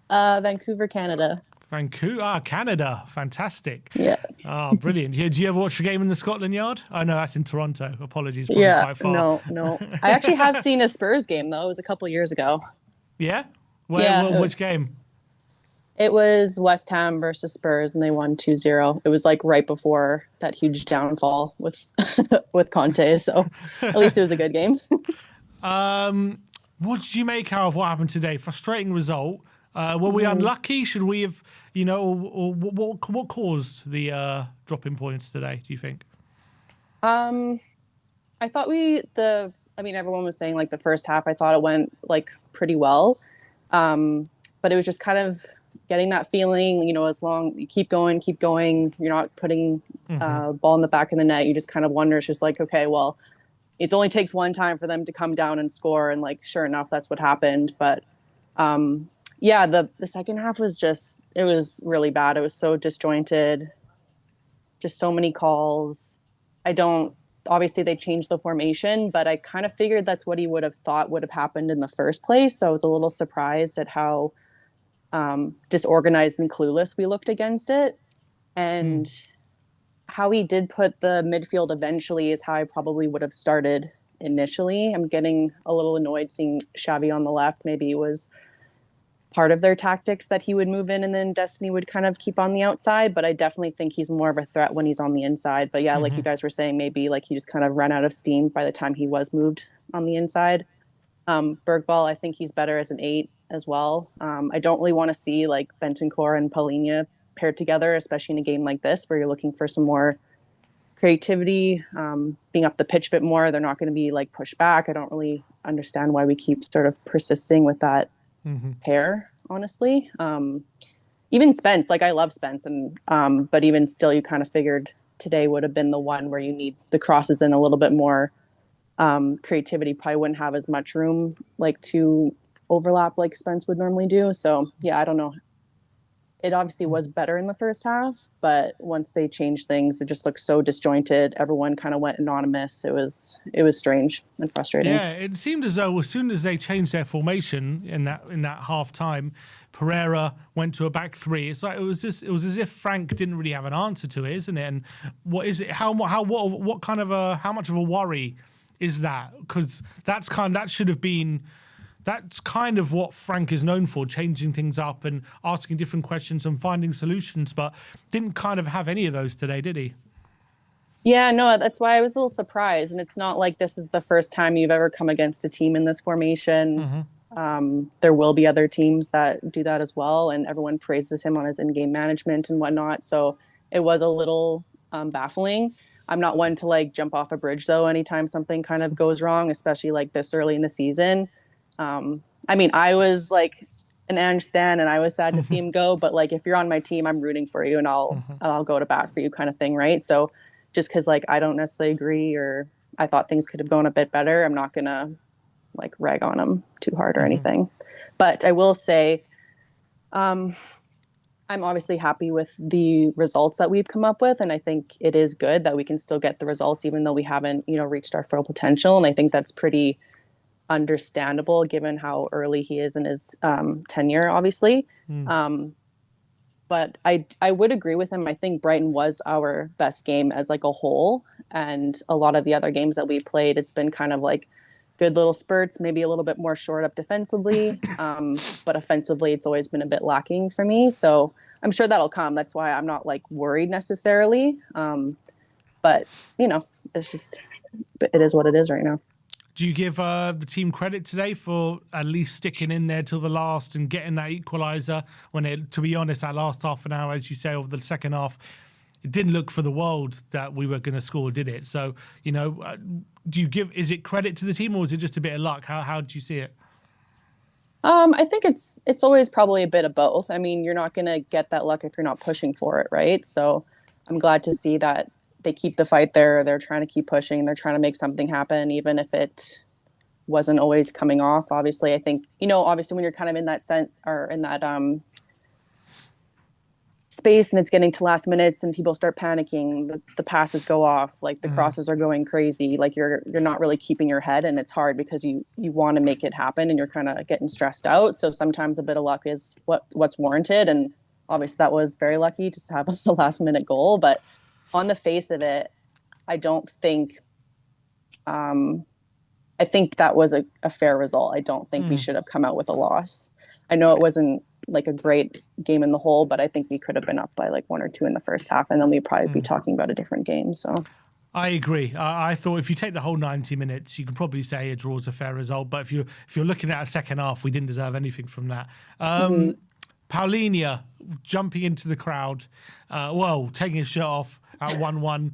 Speaker 5: Vancouver, Canada.
Speaker 1: Vancouver, Canada. Fantastic.
Speaker 5: Yeah.
Speaker 1: Oh, brilliant. Do you ever watch the game in the Scotland Yard? I know that's in Toronto. Apologies.
Speaker 5: Yeah.
Speaker 1: Quite far.
Speaker 5: No. I actually have seen a Spurs game, though. It was a couple years ago.
Speaker 1: Yeah? Which game?
Speaker 5: It was West Ham versus Spurs, and they won 2-0. It was like right before that huge downfall with with Conte. So at least it was a good game.
Speaker 1: What did you make out of what happened today? Frustrating result. Were we unlucky? Should we have, or what caused the drop in points today, do you think?
Speaker 5: I thought everyone was saying like the first half, I thought it went like pretty well. But it was just kind of getting that feeling, as long you keep going, you're not putting ball in the back of the net. You just kind of wonder, it's just like, okay, well, it only takes one time for them to come down and score. And like, sure enough, that's what happened. But yeah, the second half was it was really bad. It was so disjointed, just so many calls. Obviously they changed the formation, but I kind of figured that's what he would have thought would have happened in the first place. So I was a little surprised at how disorganized and clueless we looked against it. And how he did put the midfield eventually is how I probably would have started initially. I'm getting a little annoyed seeing Xavi on the left. Maybe it was part of their tactics that he would move in and then Destiny would kind of keep on the outside. But I definitely think he's more of a threat when he's on the inside. But yeah, like you guys were saying, maybe like he just kind of ran out of steam by the time he was moved on the inside. Bergvall, I think he's better as an 8 as well. I don't really want to see like Bentancur and Paulinho paired together, especially in a game like this where you're looking for some more creativity, being up the pitch a bit more. They're not going to be like pushed back. I don't really understand why we keep sort of persisting with that pair, honestly. Even Spence, like I love Spence, and but even still, you kind of figured today would have been the one where you need the crosses in a little bit more creativity. Probably wouldn't have as much room like to overlap like Spence would normally do. So yeah, I don't know. It obviously was better in the first half, but once they changed things, it just looked so disjointed. Everyone kind of went anonymous. It was strange and frustrating.
Speaker 1: Yeah, it seemed as though as soon as they changed their formation in that half time, Pereira went to a back 3. It's like it was as if Frank didn't really have an answer to it, isn't it? And what is it? What kind of how much of a worry is that? Because that should have been. That's kind of what Frank is known for, changing things up and asking different questions and finding solutions, but didn't kind of have any of those today, did he?
Speaker 5: Yeah, no, that's why I was a little surprised. And it's not like this is the first time you've ever come against a team in this formation. There will be other teams that do that as well, and everyone praises him on his in-game management and whatnot. So it was a little baffling. I'm not one to like jump off a bridge, though, anytime something kind of goes wrong, especially like this early in the season. I mean, I was like an Ange stan and I was sad to see him go, but like, if you're on my team, I'm rooting for you and I'll go to bat for you kind of thing. Right. So just cause like, I don't necessarily agree or I thought things could have gone a bit better, I'm not going to like rag on them too hard or anything. But I will say, I'm obviously happy with the results that we've come up with. And I think it is good that we can still get the results, even though we haven't, reached our full potential. And I think that's pretty understandable given how early he is in his tenure, obviously. But I would agree with him. I think Brighton was our best game as like a whole. And a lot of the other games that we played, it's been kind of like good little spurts, maybe a little bit more shored up defensively. But offensively, it's always been a bit lacking for me. So I'm sure that'll come. That's why I'm not like worried necessarily. But, it's just, it is what it is right now.
Speaker 1: Do you give the team credit today for at least sticking in there till the last and getting that equaliser when to be honest, that last half an hour, as you say, over the second half, it didn't look for the world that we were going to score, did it? So, is it credit to the team or is it just a bit of luck? How do you see it?
Speaker 5: I think it's always probably a bit of both. I mean, you're not going to get that luck if you're not pushing for it, right? So I'm glad to see that they keep the fight there. They're trying to keep pushing. They're trying to make something happen, even if it wasn't always coming off. Obviously, I think, obviously when you're kind of in that space and it's getting to last minutes and people start panicking, the passes go off, like the crosses are going crazy. Like you're not really keeping your head, and it's hard because you want to make it happen and you're kind of getting stressed out. So sometimes a bit of luck is what's warranted. And obviously that was very lucky just to have a last minute goal. But on the face of it, I don't think, I think that was a fair result. I don't think we should have come out with a loss. I know it wasn't like a great game in the whole, but I think we could have been up by like 1 or 2 in the first half, and then we'd probably be talking about a different game. So
Speaker 1: I agree. I thought if you take the whole 90 minutes, you can probably say a draw is a fair result. But if you're looking at a second half, we didn't deserve anything from that. Paulinho jumping into the crowd, taking his shirt off at 1-1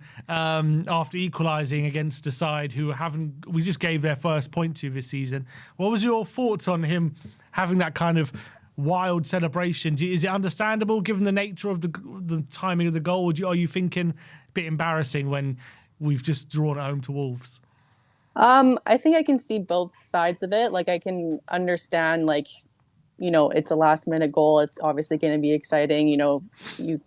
Speaker 1: after equalising against a side who we just gave their first point to this season. What was your thoughts on him having that kind of wild celebration? Is it understandable given the nature of the timing of the goal? Are you thinking a bit embarrassing when we've just drawn at home to Wolves?
Speaker 5: I think I can see both sides of it. Like I can understand, like, it's a last minute goal. It's obviously going to be exciting. You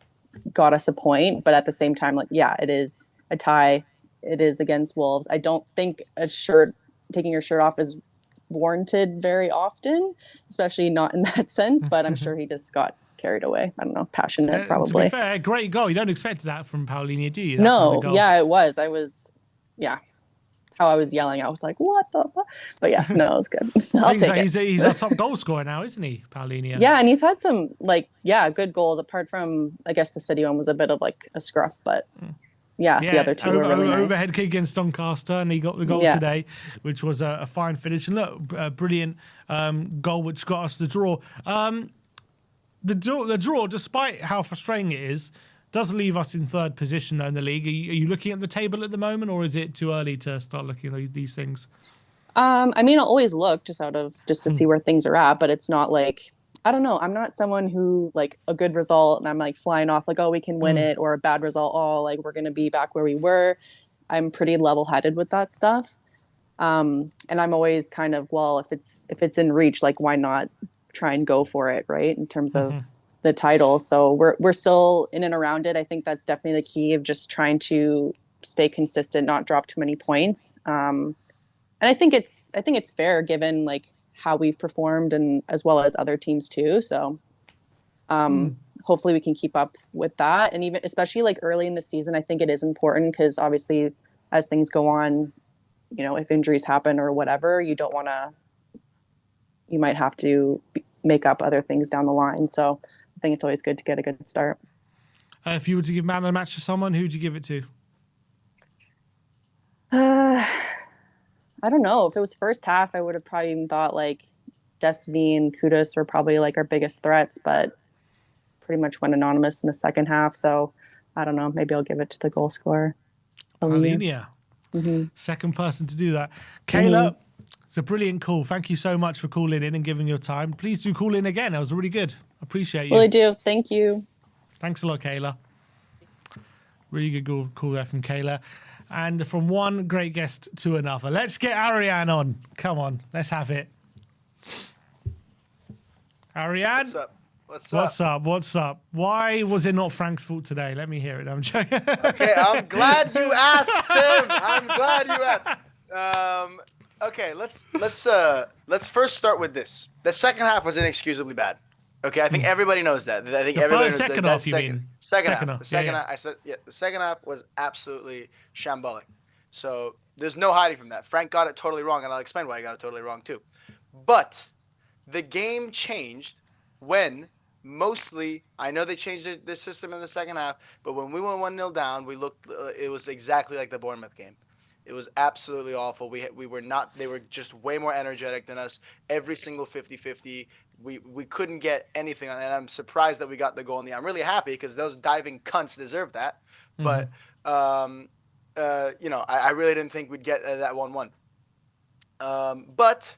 Speaker 5: got us a point, but at the same time, like, yeah, it is a tie. It is against Wolves. I don't think taking your shirt off is warranted very often, especially not in that sense, but I'm sure he just got carried away. I don't know, passionate probably.
Speaker 1: To be fair, great goal. You don't expect that from Paulinho, do you?
Speaker 5: No, yeah, it was. How I was yelling, I was like, what the fuck? But yeah, no, it was good. I'll take it.
Speaker 1: He's our top goal scorer now, isn't he, Paulinho?
Speaker 5: Yeah, and he's had some, good goals, apart from, I guess the City one was a bit of like a scruff, but yeah, the other two were really nice.
Speaker 1: Overhead kick against Doncaster, and he got the goal today, which was a fine finish. And look, a brilliant goal which got us the draw. The draw, despite how frustrating it is, does leave us in third position though in the league. Are you looking at the table at the moment, or is it too early to start looking at these things?
Speaker 5: I mean, I'll always look just to see where things are at, but it's not like, I don't know. I'm not someone who like a good result and I'm like flying off like, oh, we can win it, or a bad result, oh, like we're going to be back where we were. I'm pretty level-headed with that stuff. And I'm always kind of, well, if it's in reach, like why not try and go for it, right? In terms of the title. So we're still in and around it. I think that's definitely the key of just trying to stay consistent, not drop too many points. And I think it's fair given like how we've performed, and as well as other teams too. So hopefully we can keep up with that. And even especially like early in the season, I think it is important because obviously as things go on, if injuries happen or whatever, you might have to make up other things down the line. So I think it's always good to get a good start.
Speaker 1: If you were to give man of the match to someone, who would you give it to?
Speaker 5: I don't know. If it was first half, I would have probably even thought like Destiny and Kudus were probably like our biggest threats, but pretty much went anonymous in the second half. So I don't know. Maybe I'll give it to the goal scorer.
Speaker 1: Paulinho. Second person to do that. Kayla, it's a brilliant call. Thank you so much for calling in and giving your time. Please do call in again. That was really good. Appreciate you.
Speaker 5: Really do. Thank you.
Speaker 1: Thanks a lot, Kayla. Really good call there from Kayla. and from one great guest to another. Let's get Ariane on. Come on, let's have it. Ariane?
Speaker 6: What's up?
Speaker 1: What's up? What's up? Why was it not Frank's fault today? Let me hear it. I'm joking.
Speaker 6: Okay, I'm glad you asked, Tim. I'm glad you asked. Okay, let's first start with this. The second half was inexcusably bad. Okay, I think everybody knows that. I think everybody knows
Speaker 1: second
Speaker 6: that
Speaker 1: half, you mean?
Speaker 6: Second half. The second
Speaker 1: yeah.
Speaker 6: half. I said the second half was absolutely shambolic. So there's no hiding from that. Frank got it totally wrong, and I'll explain why he got it totally wrong too. But the game changed when mostly, I know they changed the system in the second half, but when we went 1-0 down, we looked. It was exactly like the Bournemouth game. It was absolutely awful. We were not. They were just way more energetic than us. Every single 50-50. We couldn't get anything on it. And I'm surprised that we got the goal in the end. I'm really happy because those diving cunts deserve that. But I really didn't think we'd get that 1-1. But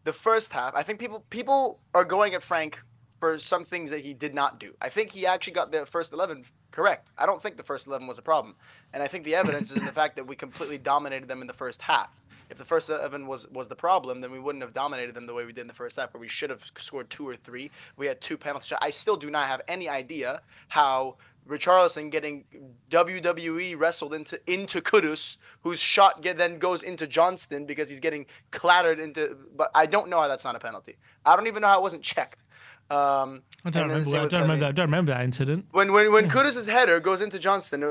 Speaker 6: the first half, I think people are going at Frank for some things that he did not do. I think he actually got the first 11 correct. I don't think the first 11 was a problem. And I think the evidence is in the fact that we completely dominated them in the first half. If the first 11 was the problem, then we wouldn't have dominated them the way we did in the first half, where we should have scored 2 or 3. We had 2 penalty shots. I still do not have any idea how Richarlison getting WWE wrestled into Kudus, whose shot then goes into Johnston because he's getting clattered into. But I don't know how that's not a penalty. I don't even know how it wasn't checked.
Speaker 1: I don't remember that incident.
Speaker 6: When Kudus' header goes into Johnston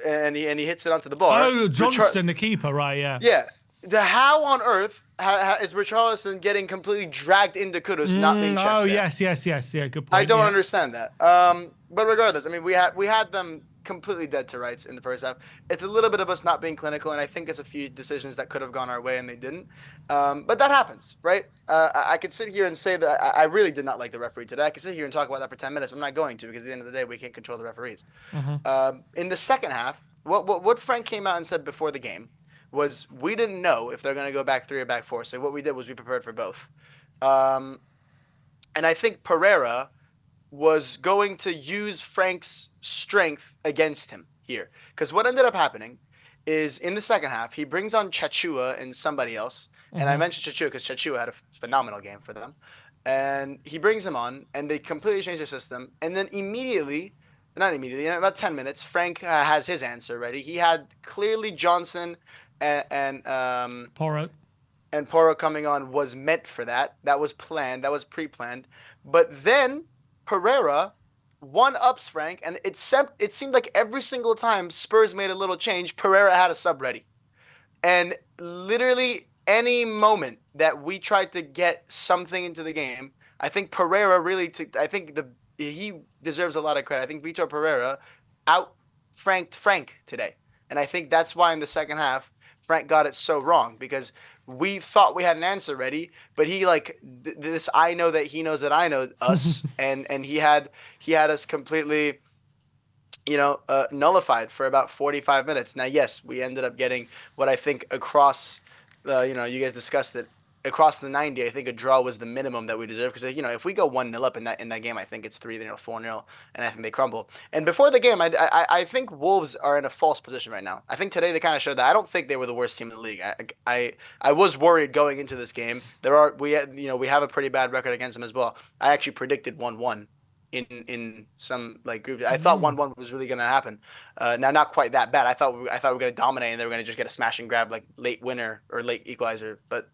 Speaker 6: and he hits it onto the bar.
Speaker 1: Oh, Johnston, the keeper, right? Yeah.
Speaker 6: Yeah. How on earth is Richarlison getting completely dragged into Kudus not being checked?
Speaker 1: Oh,
Speaker 6: there?
Speaker 1: yes. Yeah, good point.
Speaker 6: I don't understand that. But regardless, I mean, we had them completely dead to rights in the first half. It's a little bit of us not being clinical, and I think it's a few decisions that could have gone our way and they didn't. But that happens, right? I could sit here and say that I really did not like the referee today. I could sit here and talk about that for 10 minutes. But I'm not going to, because at the end of the day, we can't control the referees. In the second half, what Frank came out and said before the game was we didn't know if they're going to go back 3 or back 4. So what we did was we prepared for both. And I think Pereira was going to use Frank's strength against him here. Because what ended up happening is in the second half, he brings on Chachua and somebody else. And I mentioned Chachua because Chachua had a phenomenal game for them. And he brings him on, and they completely change their system. And then not immediately, in about 10 minutes, Frank has his answer ready. He had clearly Johnson and
Speaker 1: Porro.
Speaker 6: And Porro coming on was meant for that. That was planned. That was pre-planned. But then Pereira one-ups Frank, and it seemed like every single time Spurs made a little change, Pereira had a sub ready. And literally any moment that we tried to get something into the game, I think Pereira really took. I think he deserves a lot of credit. I think Vitor Pereira out-Franked Frank today. And I think that's why in the second half, Frank got it so wrong, because we thought we had an answer ready, but he this. I know that he knows that I know us, and he had us completely, nullified for about 45 minutes. Now, yes, we ended up getting what I think across, you guys discussed it. Across the 90, I think a draw was the minimum that we deserve, because if we go 1-0 up in that game, I think it's 3-0, 4-0, and I think they crumble. And before the game, I think Wolves are in a false position right now. I think today they kind of showed that. I don't think they were the worst team in the league. I was worried going into this game. We have a pretty bad record against them as well. I actually predicted 1-1 in some groups. I thought 1-1 was really going to happen. Now, not quite that bad. I thought we were going to dominate and they were going to just get a smash and grab late winner or late equalizer. But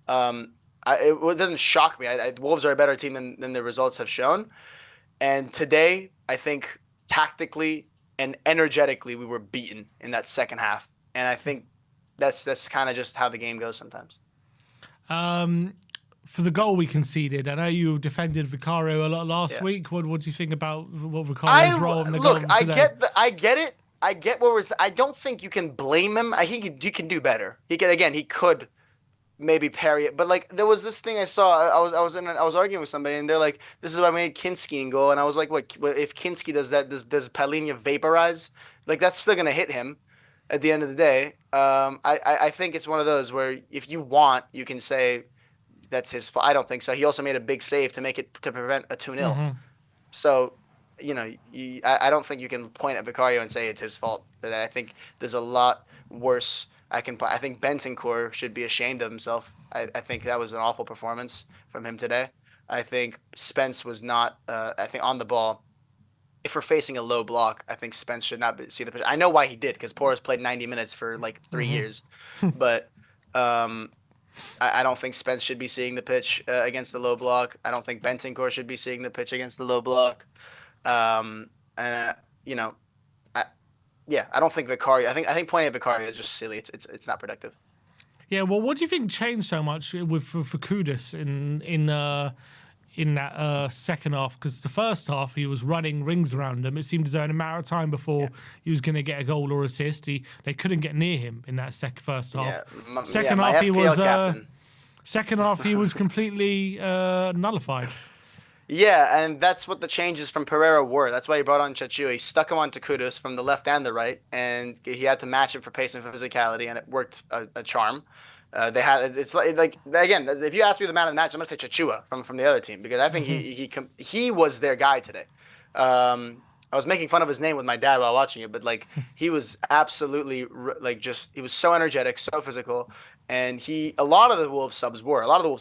Speaker 6: it doesn't shock me. Wolves are a better team than the results have shown. And today, I think tactically and energetically, we were beaten in that second half. And I think that's kind of just how the game goes sometimes.
Speaker 1: For the goal we conceded, I know you defended Vicario a lot last week. What do you think about what Vicario's role in the goal today?
Speaker 6: I get it. I get I don't think you can blame him. I think he can do better. He could maybe parry it, but there was this thing I saw. I was arguing with somebody, and they're like, "This is why I made Kinski in goal," and I was like, "What? If Kinski does that, does Palhinha vaporize? That's still gonna hit him at the end of the day." I think it's one of those where if you want, you can say that's his fault. I don't think so. He also made a big save to prevent a 2-0. So I don't think you can point at Vicario and say it's his fault. I think there's a lot worse. I think Bentancur should be ashamed of himself. I think that was an awful performance from him today. I think Spence was not. I think on the ball, if we're facing a low block, I think Spence should not see the pitch. I know why he did, because Porras played 90 minutes for like 3 years, but I don't think Spence should be seeing the pitch against the low block. I don't think Bentancur should be seeing the pitch against the low block. Uh, you know, I don't think Vicario. I think pointing at Vicario is just silly. It's not productive.
Speaker 1: Yeah, well, what do you think changed so much with for Kudus in that second half? Because the first half he was running rings around him. It seemed as though in a matter of time before he was going to get a goal or assist, they couldn't get near him in that first half. Second half he was second half he was completely nullified.
Speaker 6: Yeah, and that's what the changes from Pereira were. That's why he brought on Chachua. He stuck him onto Kudus from the left and the right, and he had to match it for pace and physicality, and it worked a charm. It's like again, if you ask me the man of the match, I'm gonna say Chachua from the other team, because I think he was their guy today. I was making fun of his name with my dad while watching it, but like he was absolutely he was so energetic, so physical, and a lot of the Wolves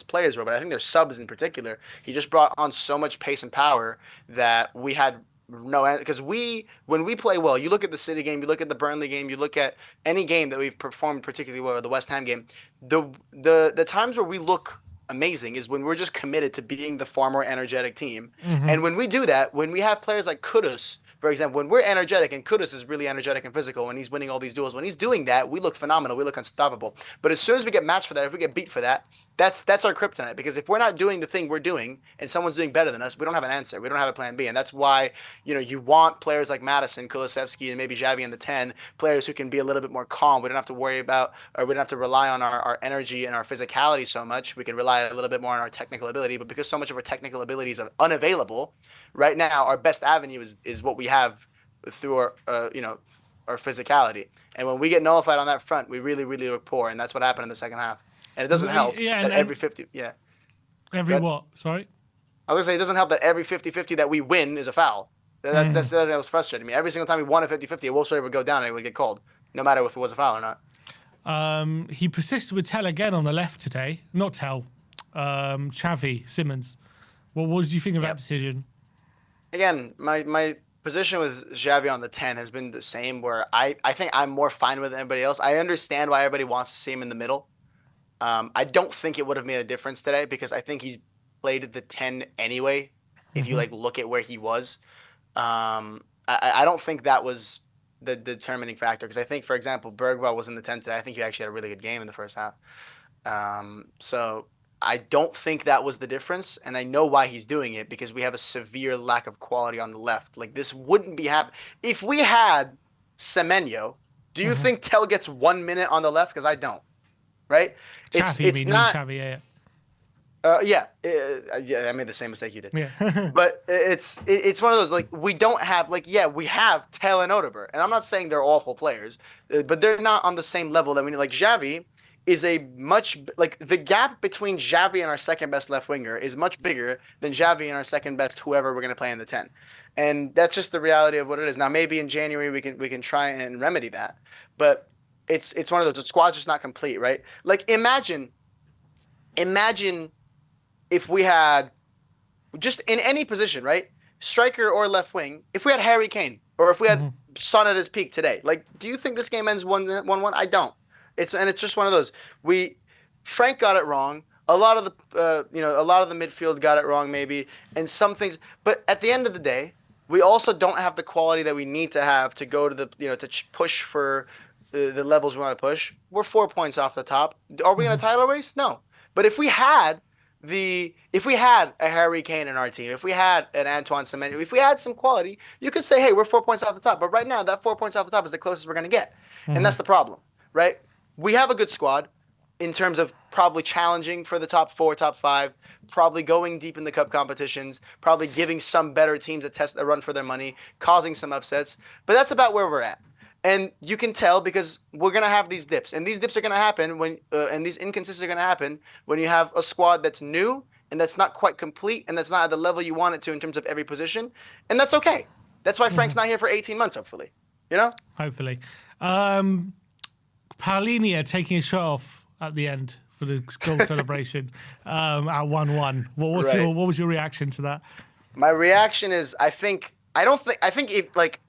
Speaker 6: players were, but I think their subs in particular, he just brought on so much pace and power that we had no, because when we play well, you look at the City game, you look at the Burnley game, you look at any game that we've performed particularly well, or the West Ham game, the times where we look amazing is when we're just committed to being the far more energetic team. And when we do that, when we have players like Kudus, for example, when we're energetic, and Kudus is really energetic and physical, and he's winning all these duels, when he's doing that, we look phenomenal, we look unstoppable. But as soon as we get matched for that, if we get beat for that, that's our kryptonite. Because if we're not doing the thing we're doing, and someone's doing better than us, we don't have an answer. We don't have a plan B. And that's why, you want players like Madison, Kulusevski, and maybe Xavi in the 10, players who can be a little bit more calm. We don't have to worry about, or we don't have to rely on our energy and our physicality so much. We can rely a little bit more on our technical ability. But because so much of our technical abilities are unavailable, right now our best avenue is what we have through our our physicality. And when we get nullified on that front, we really, really look poor, and that's what happened in the second half. And it doesn't help that every 50
Speaker 1: Every what? Sorry?
Speaker 6: I was going to say, it doesn't help that every 50-50 that we win is a foul. That's the other thing that was frustrating me. Every single time we won a 50-50, a Wolves player would go down and it would get called, no matter if it was a foul or not.
Speaker 1: He persisted with Tell again on the left today. Not Tell. Xavi Simmons. What did you think of that decision?
Speaker 6: Again, my position with Xavi on the 10 has been the same, where I think I'm more fine with anybody else. I understand why everybody wants to see him in the middle. I don't think it would have made a difference today, because I think he's played the 10 anyway, if you look at where he was. I don't think that was the determining factor, because I think, for example, Bergwall was in the 10 today. I think he actually had a really good game in the first half. So I don't think that was the difference, and I know why he's doing it, because we have a severe lack of quality on the left. Like, this wouldn't be happening. If we had Semenyo, do you think Tell gets 1 minute on the left? Because I don't. Right?
Speaker 1: Xavi, Xavi,
Speaker 6: I made the same mistake you did.
Speaker 1: Yeah.
Speaker 6: But it's one of those, like, we don't have, like, we have Tell and Odegaard, and I'm not saying they're awful players, but they're not on the same level that we need. Like, Xavi is the gap between Xavi and our second best left winger is much bigger than Xavi and our second best whoever we're going to play in the 10. And that's just the reality of what it is. Now, maybe in January we can try and remedy that, but it's one of those, the squad's just not complete, right? Like, imagine if we had, just in any position, right, striker or left wing, if we had Harry Kane, or if we had Son at his peak today, like, do you think this game ends 1-1? I don't. It's just one of those. Frank got it wrong. A lot of the midfield got it wrong, maybe, and some things. But at the end of the day, we also don't have the quality that we need to have to go to to push for the levels we want to push. We're 4 points off the top. Are we in a title race? No. But if we had a Harry Kane in our team, if we had an Antoine Semenyo, if we had some quality, you could say, hey, we're 4 points off the top. But right now, that 4 points off the top is the closest we're going to get. And that's the problem, right? We have a good squad in terms of probably challenging for the top 4, top 5, probably going deep in the cup competitions, probably giving some better teams a run for their money, causing some upsets. But that's about where we're at. And you can tell, because we're going to have these dips. And these dips are going to happen and these inconsistencies are going to happen when you have a squad that's new and that's not quite complete, and that's not at the level you want it to in terms of every position, and that's okay. That's why Frank's not here for 18 months, hopefully. You know?
Speaker 1: Hopefully. Paulinia taking a shot off at the end for the goal celebration at 1-1. What was your reaction to that?
Speaker 6: My reaction is I think if like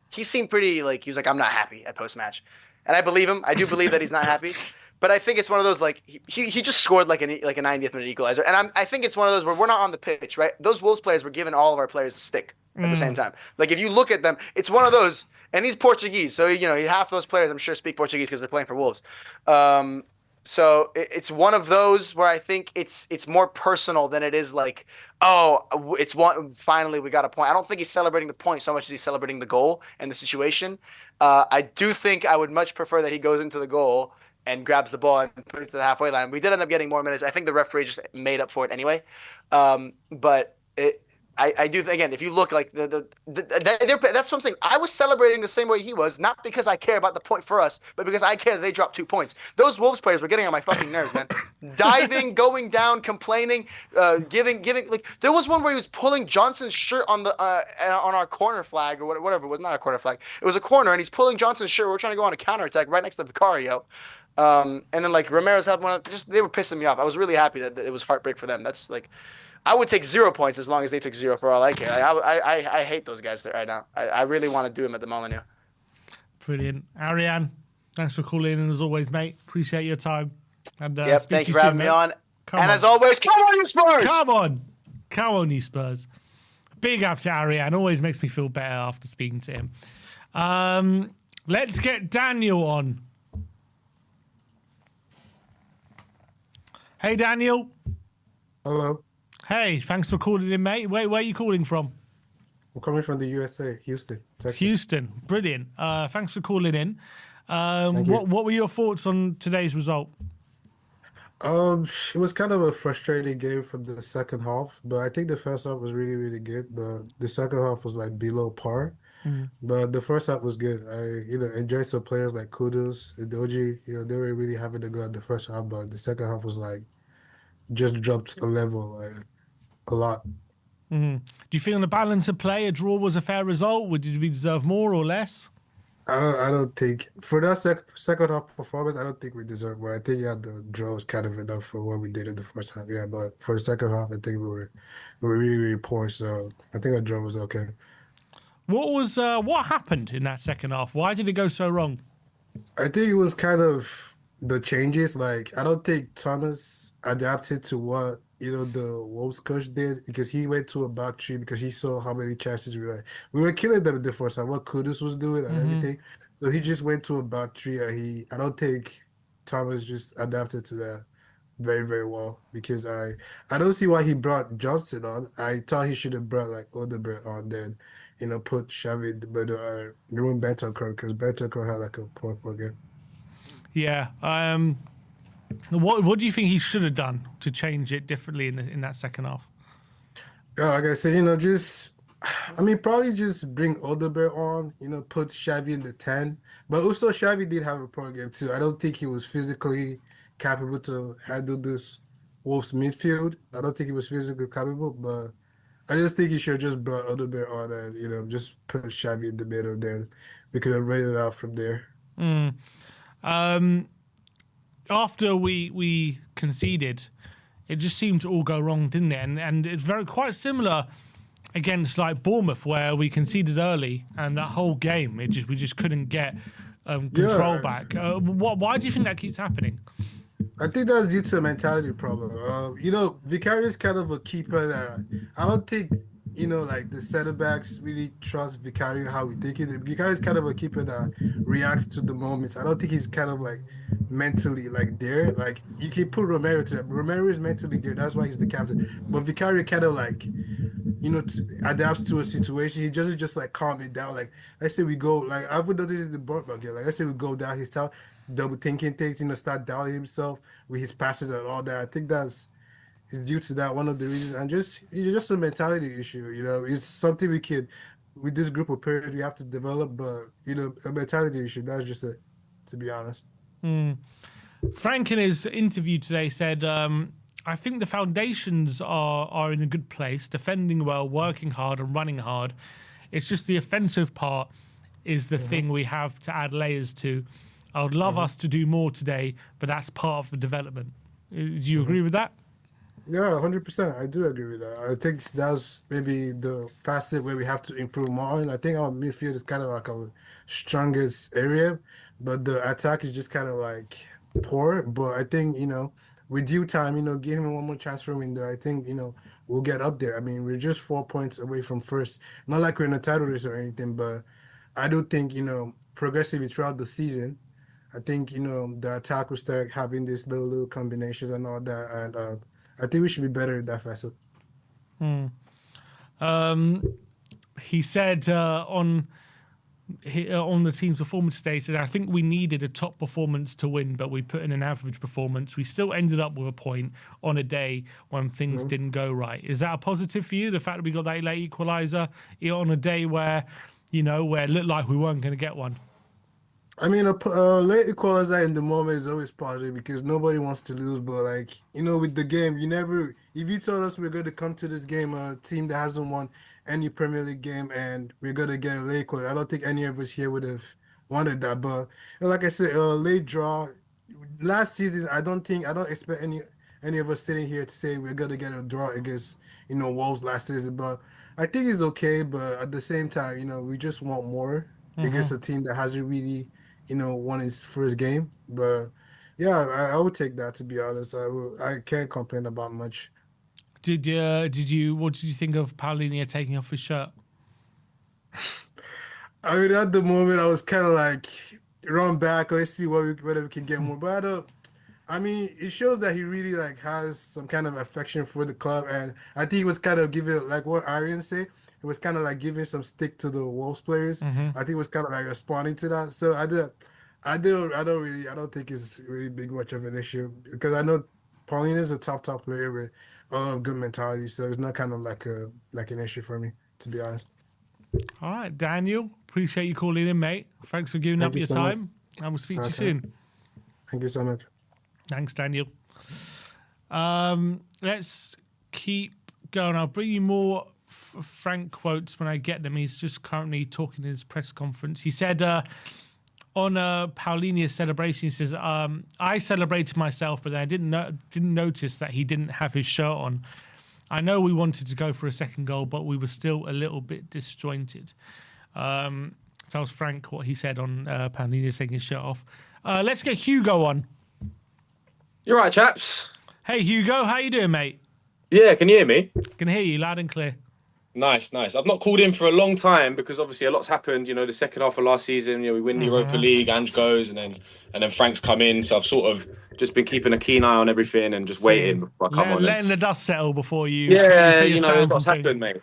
Speaker 6: he seemed pretty like he was like I'm not happy at post match, and I believe him. I do believe that he's not happy, but I think it's one of those like he just scored like a 90th minute equalizer, and I think it's one of those where we're not on the pitch, right? Those Wolves players were giving all of our players a stick at the same time. Like if you look at them, it's one of those, and he's Portuguese, so half those players I'm sure speak Portuguese because they're playing for Wolves. So it's one of those where I think it's more personal than it is like, oh, it's one. Finally, we got a point. I don't think he's celebrating the point so much as he's celebrating the goal and the situation. I do think I would much prefer that he goes into the goal and grabs the ball and puts it to the halfway line. We did end up getting more minutes. I think the referee just made up for it anyway. But I do think, again, if you look like that's what I'm saying. I was celebrating the same way he was, not because I care about the point for us, but because I care that they dropped 2 points. Those Wolves players were getting on my fucking nerves, man. Diving, going down, complaining, giving. Like there was one where he was pulling Johnson's shirt on our corner flag or whatever. It was not a corner flag. It was a corner, and he's pulling Johnson's shirt. We're trying to go on a counterattack right next to Vicario. And then like Romero's helping one. They were pissing me off. I was really happy that it was heartbreak for them. That's like. I would take 0 points as long as they took 0 for all I care. I hate those guys right now. I really want to do them at the Molineux.
Speaker 1: Brilliant. Ariane, thanks for calling in as always, mate. Appreciate your time. And
Speaker 6: thank you for having me on. As always, come on, you Spurs!
Speaker 1: Come on, you Spurs. Big up to Ariane. Always makes me feel better after speaking to him. Let's get Daniel on. Hey, Daniel.
Speaker 7: Hello.
Speaker 1: Hey, thanks for calling in, mate. Where are you calling from?
Speaker 7: I'm coming from the USA, Houston, Texas.
Speaker 1: Houston, brilliant. Thanks for calling in.
Speaker 7: Thank you.
Speaker 1: What were your thoughts on today's result?
Speaker 7: It was kind of a frustrating game from the second half, but I think the first half was really, really good. But the second half was like below par. But the first half was good. I enjoyed some players like Kudus, Doji. They were really having a go at the first half, but the second half was like just dropped a level a lot.
Speaker 1: Do you feel on the balance of play a draw was a fair result? Would we deserve more or less?
Speaker 7: I don't think for that second half performance, I don't think we deserve more. I think the draw was kind of enough for what we did in the first half. Yeah, but for the second half, I think we were really, really poor. So I think our draw was okay.
Speaker 1: What happened in that second half? Why did it go so wrong?
Speaker 7: I think it was kind of the changes. Like I don't think Thomas adapted to what the Wolves coach did, because he went to a back three because he saw how many chances we were killing them in the first half, what Kudus was doing and everything. So he just went to a back three, and I don't think Thomas just adapted to that very, very well, because I don't see why he brought Johnson on. I thought he should have brought like Odegaard on, then put Xavi but ruin Bentancur, because Bentancur had like a poor game.
Speaker 1: Yeah. What do you think he should have done to change it differently in that second half?
Speaker 7: Like I said, probably just bring Odegaard on, put Xavi in the 10. But also Xavi did have a poor game too. I don't think he was physically capable to handle this Wolves midfield. I don't think he was physically capable, but I just think he should have just brought Odegaard on and, just put Xavi in the middle. Then we could have rated it out from there.
Speaker 1: After we conceded, it just seemed to all go wrong, didn't it? And it's quite similar against like Bournemouth, where we conceded early, and that whole game we just couldn't get control back. Why do you think that keeps happening?
Speaker 7: I think that's due to a mentality problem. Vicario is kind of a keeper that I don't think like the center backs really trust Vicario how we think it. Vicario is kind of a keeper that reacts to the moments. I don't think he's kind of like mentally like there. Like you can put Romero to that. Romero is mentally there. That's why he's the captain. But Vicario kind of like adapts to a situation. He doesn't just like calm it down. Like let's say we go like I've noticed in the Bournemouth game. Like let's say we go down, he start double thinking things. Start doubting himself with his passes and all that. I think it's due to that, one of the reasons, and it's just a mentality issue. It's something we could, with this group of players, we have to develop. But a mentality issue. That's just it, to be honest.
Speaker 1: Frank in his interview today said I think the foundations are in a good place, defending well, working hard, and running hard. It's just the offensive part is the thing we have to add layers to. I would love us to do more today, but that's part of the development. Do you agree with that?
Speaker 7: Yeah, 100%. I do agree with that. I think that's maybe the facet where we have to improve more on. I think our midfield is kind of like our strongest area, but the attack is just kind of like poor. But I think, with due time, give him one more transfer window, I think, we'll get up there. I mean, we're just 4 points away from first. Not like we're in a title race or anything, but I do think, progressively throughout the season, I think, the attack will start having these little combinations and all that. And I think we should be better at that facet.
Speaker 1: He said on the team's performance today, he said, I think we needed a top performance to win, but we put in an average performance. We still ended up with a point on a day when things didn't go right. Is that a positive for you, the fact that we got that late equaliser on a day where, where it looked like we weren't going to get one?
Speaker 7: I mean, a late equalizer in the moment is always positive because nobody wants to lose. But with the game, if you told us we're going to come to this game, a team that hasn't won any Premier League game, and we're going to get a late equalizer, I don't think any of us here would have wanted that. But like I said, a late draw. Last season, I don't expect any of us sitting here to say we're going to get a draw against, Wolves last season. But I think it's okay. But at the same time, we just want more against a team that hasn't really won his first game. But yeah, I would take that, to be honest. I can't complain about much.
Speaker 1: What did you think of Paulinho taking off his shirt?
Speaker 7: I mean, at the moment I was kind of like, run back, let's see whether we can get more. But it shows that he really has some kind of affection for the club, and I think he was kind of giving, like what Arian said, it was kind of like giving some stick to the Wolves players. I think it was kind of like responding to that. So I don't think it's really big much of an issue because I know Pauline is a top player with a lot of good mentality. So it's not kind of like an issue for me, to be honest.
Speaker 1: All right, Daniel, appreciate you calling in, mate. Thanks for giving up your time, and we'll speak to you soon.
Speaker 7: Thank you so much.
Speaker 1: Thanks, Daniel. Let's keep going. I'll bring you more Frank quotes when I get them. He's just currently talking in his press conference. He said on Paulinho's celebration, he says, I celebrated myself, but then I didn't notice that he didn't have his shirt on. I know we wanted to go for a second goal, but we were still a little bit disjointed. That was Frank, what he said on Paulinho taking his shirt off. Let's get Hugo on.
Speaker 8: You're right, chaps.
Speaker 1: Hey, Hugo, how you doing, mate?
Speaker 8: Yeah, can you hear me?
Speaker 1: Can hear you loud and clear.
Speaker 8: Nice. I've not called in for a long time because obviously a lot's happened. The second half of last season, we win the Europa League, Ange goes, and then Frank's come in. So I've sort of just been keeping a keen eye on everything and just waiting before I come on.
Speaker 1: Letting the dust settle before you.
Speaker 8: Yeah, what's happened, mate.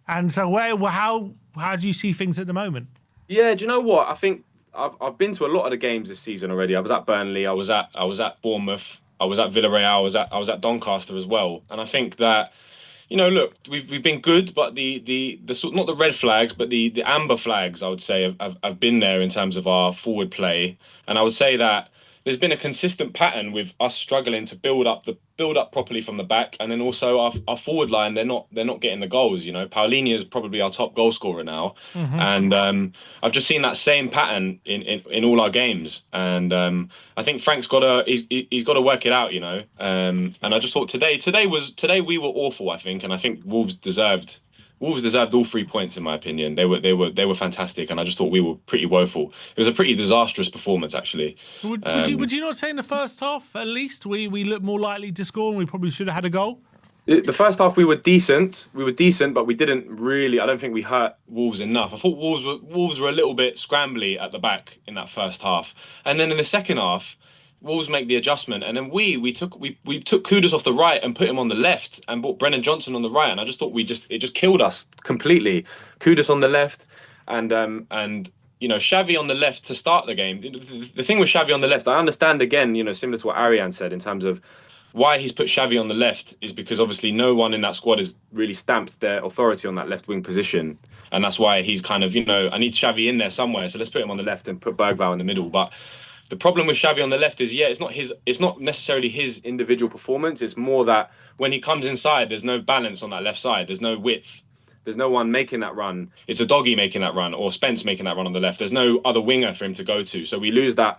Speaker 1: And so how do you see things at the moment?
Speaker 8: Yeah, do you know what? I think I've been to a lot of the games this season already. I was at Burnley, I was at Bournemouth, I was at Villarreal, I was at Doncaster as well. And I think that, look, we've been good, but the sort, not the red flags, but the amber flags, I would say, have been there in terms of our forward play. And I would say that there's been a consistent pattern with us struggling to build up properly from the back, and then also our forward line, they're not getting the goals. Paulinho is probably our top goal scorer now, and I've just seen that same pattern in all our games, and I think Frank's he's got to work it out, and I just thought today we were awful, I think, and I think Wolves deserved all 3 points in my opinion. They were fantastic, and I just thought we were pretty woeful. It was a pretty disastrous performance, actually.
Speaker 1: Would you not say in the first half at least we looked more likely to score and we probably should have had a goal?
Speaker 8: The first half we were decent, but we didn't really. I don't think we hurt Wolves enough. I thought Wolves were a little bit scrambly at the back in that first half, and then in the second half, Wolves make the adjustment, and then we took Kudus off the right and put him on the left, and brought Brennan Johnson on the right, and I just thought it just killed us completely. Kudus on the left, and Xavi on the left to start the game. The thing with Xavi on the left, I understand again, similar to what Arian said in terms of why he's put Xavi on the left is because obviously no one in that squad has really stamped their authority on that left wing position, and that's why he's kind of I need Xavi in there somewhere, so let's put him on the left and put Bergvall in the middle, but. The problem with Xavi on the left is, it's not necessarily his individual performance. It's more that when he comes inside, there's no balance on that left side. There's no width. There's no one making that run. It's a doggy making that run, or Spence making that run on the left. There's no other winger for him to go to. So we lose that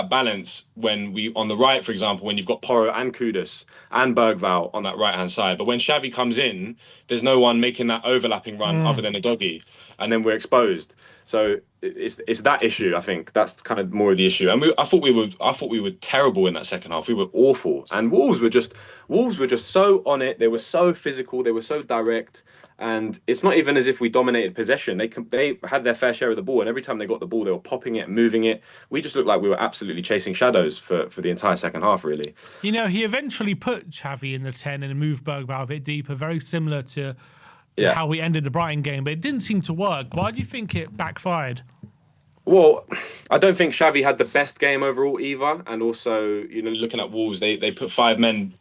Speaker 8: balance when we, on the right, for example, when you've got Porro and Kudus and Bergvall on that right hand side. But when Xavi comes in, there's no one making that overlapping run other than a doggy, and then we're exposed. So it's that issue. I think that's kind of more of the issue. And I thought we were terrible in that second half. We were awful, and Wolves were just so on it. They were so physical. They were so direct. And it's not even as if we dominated possession. They had their fair share of the ball, and every time they got the ball, they were popping it, moving it. We just looked like we were absolutely chasing shadows for the entire second half, really.
Speaker 1: You know, he eventually put Xavi in the 10 and moved Bergvall a bit deeper, very similar to how we ended the Brighton game, but it didn't seem to work. Why do you think it backfired?
Speaker 8: Well, I don't think Xavi had the best game overall either. And also, looking at Wolves, they put 5 men.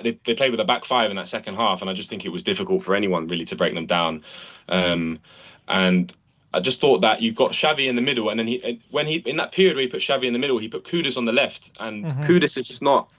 Speaker 8: They played with a back 5 in that second half, and I just think it was difficult for anyone really to break them down. And I just thought that you got Xavi in the middle, and then in that period where he put Xavi in the middle, he put Kudus on the left, and Kudus is just not.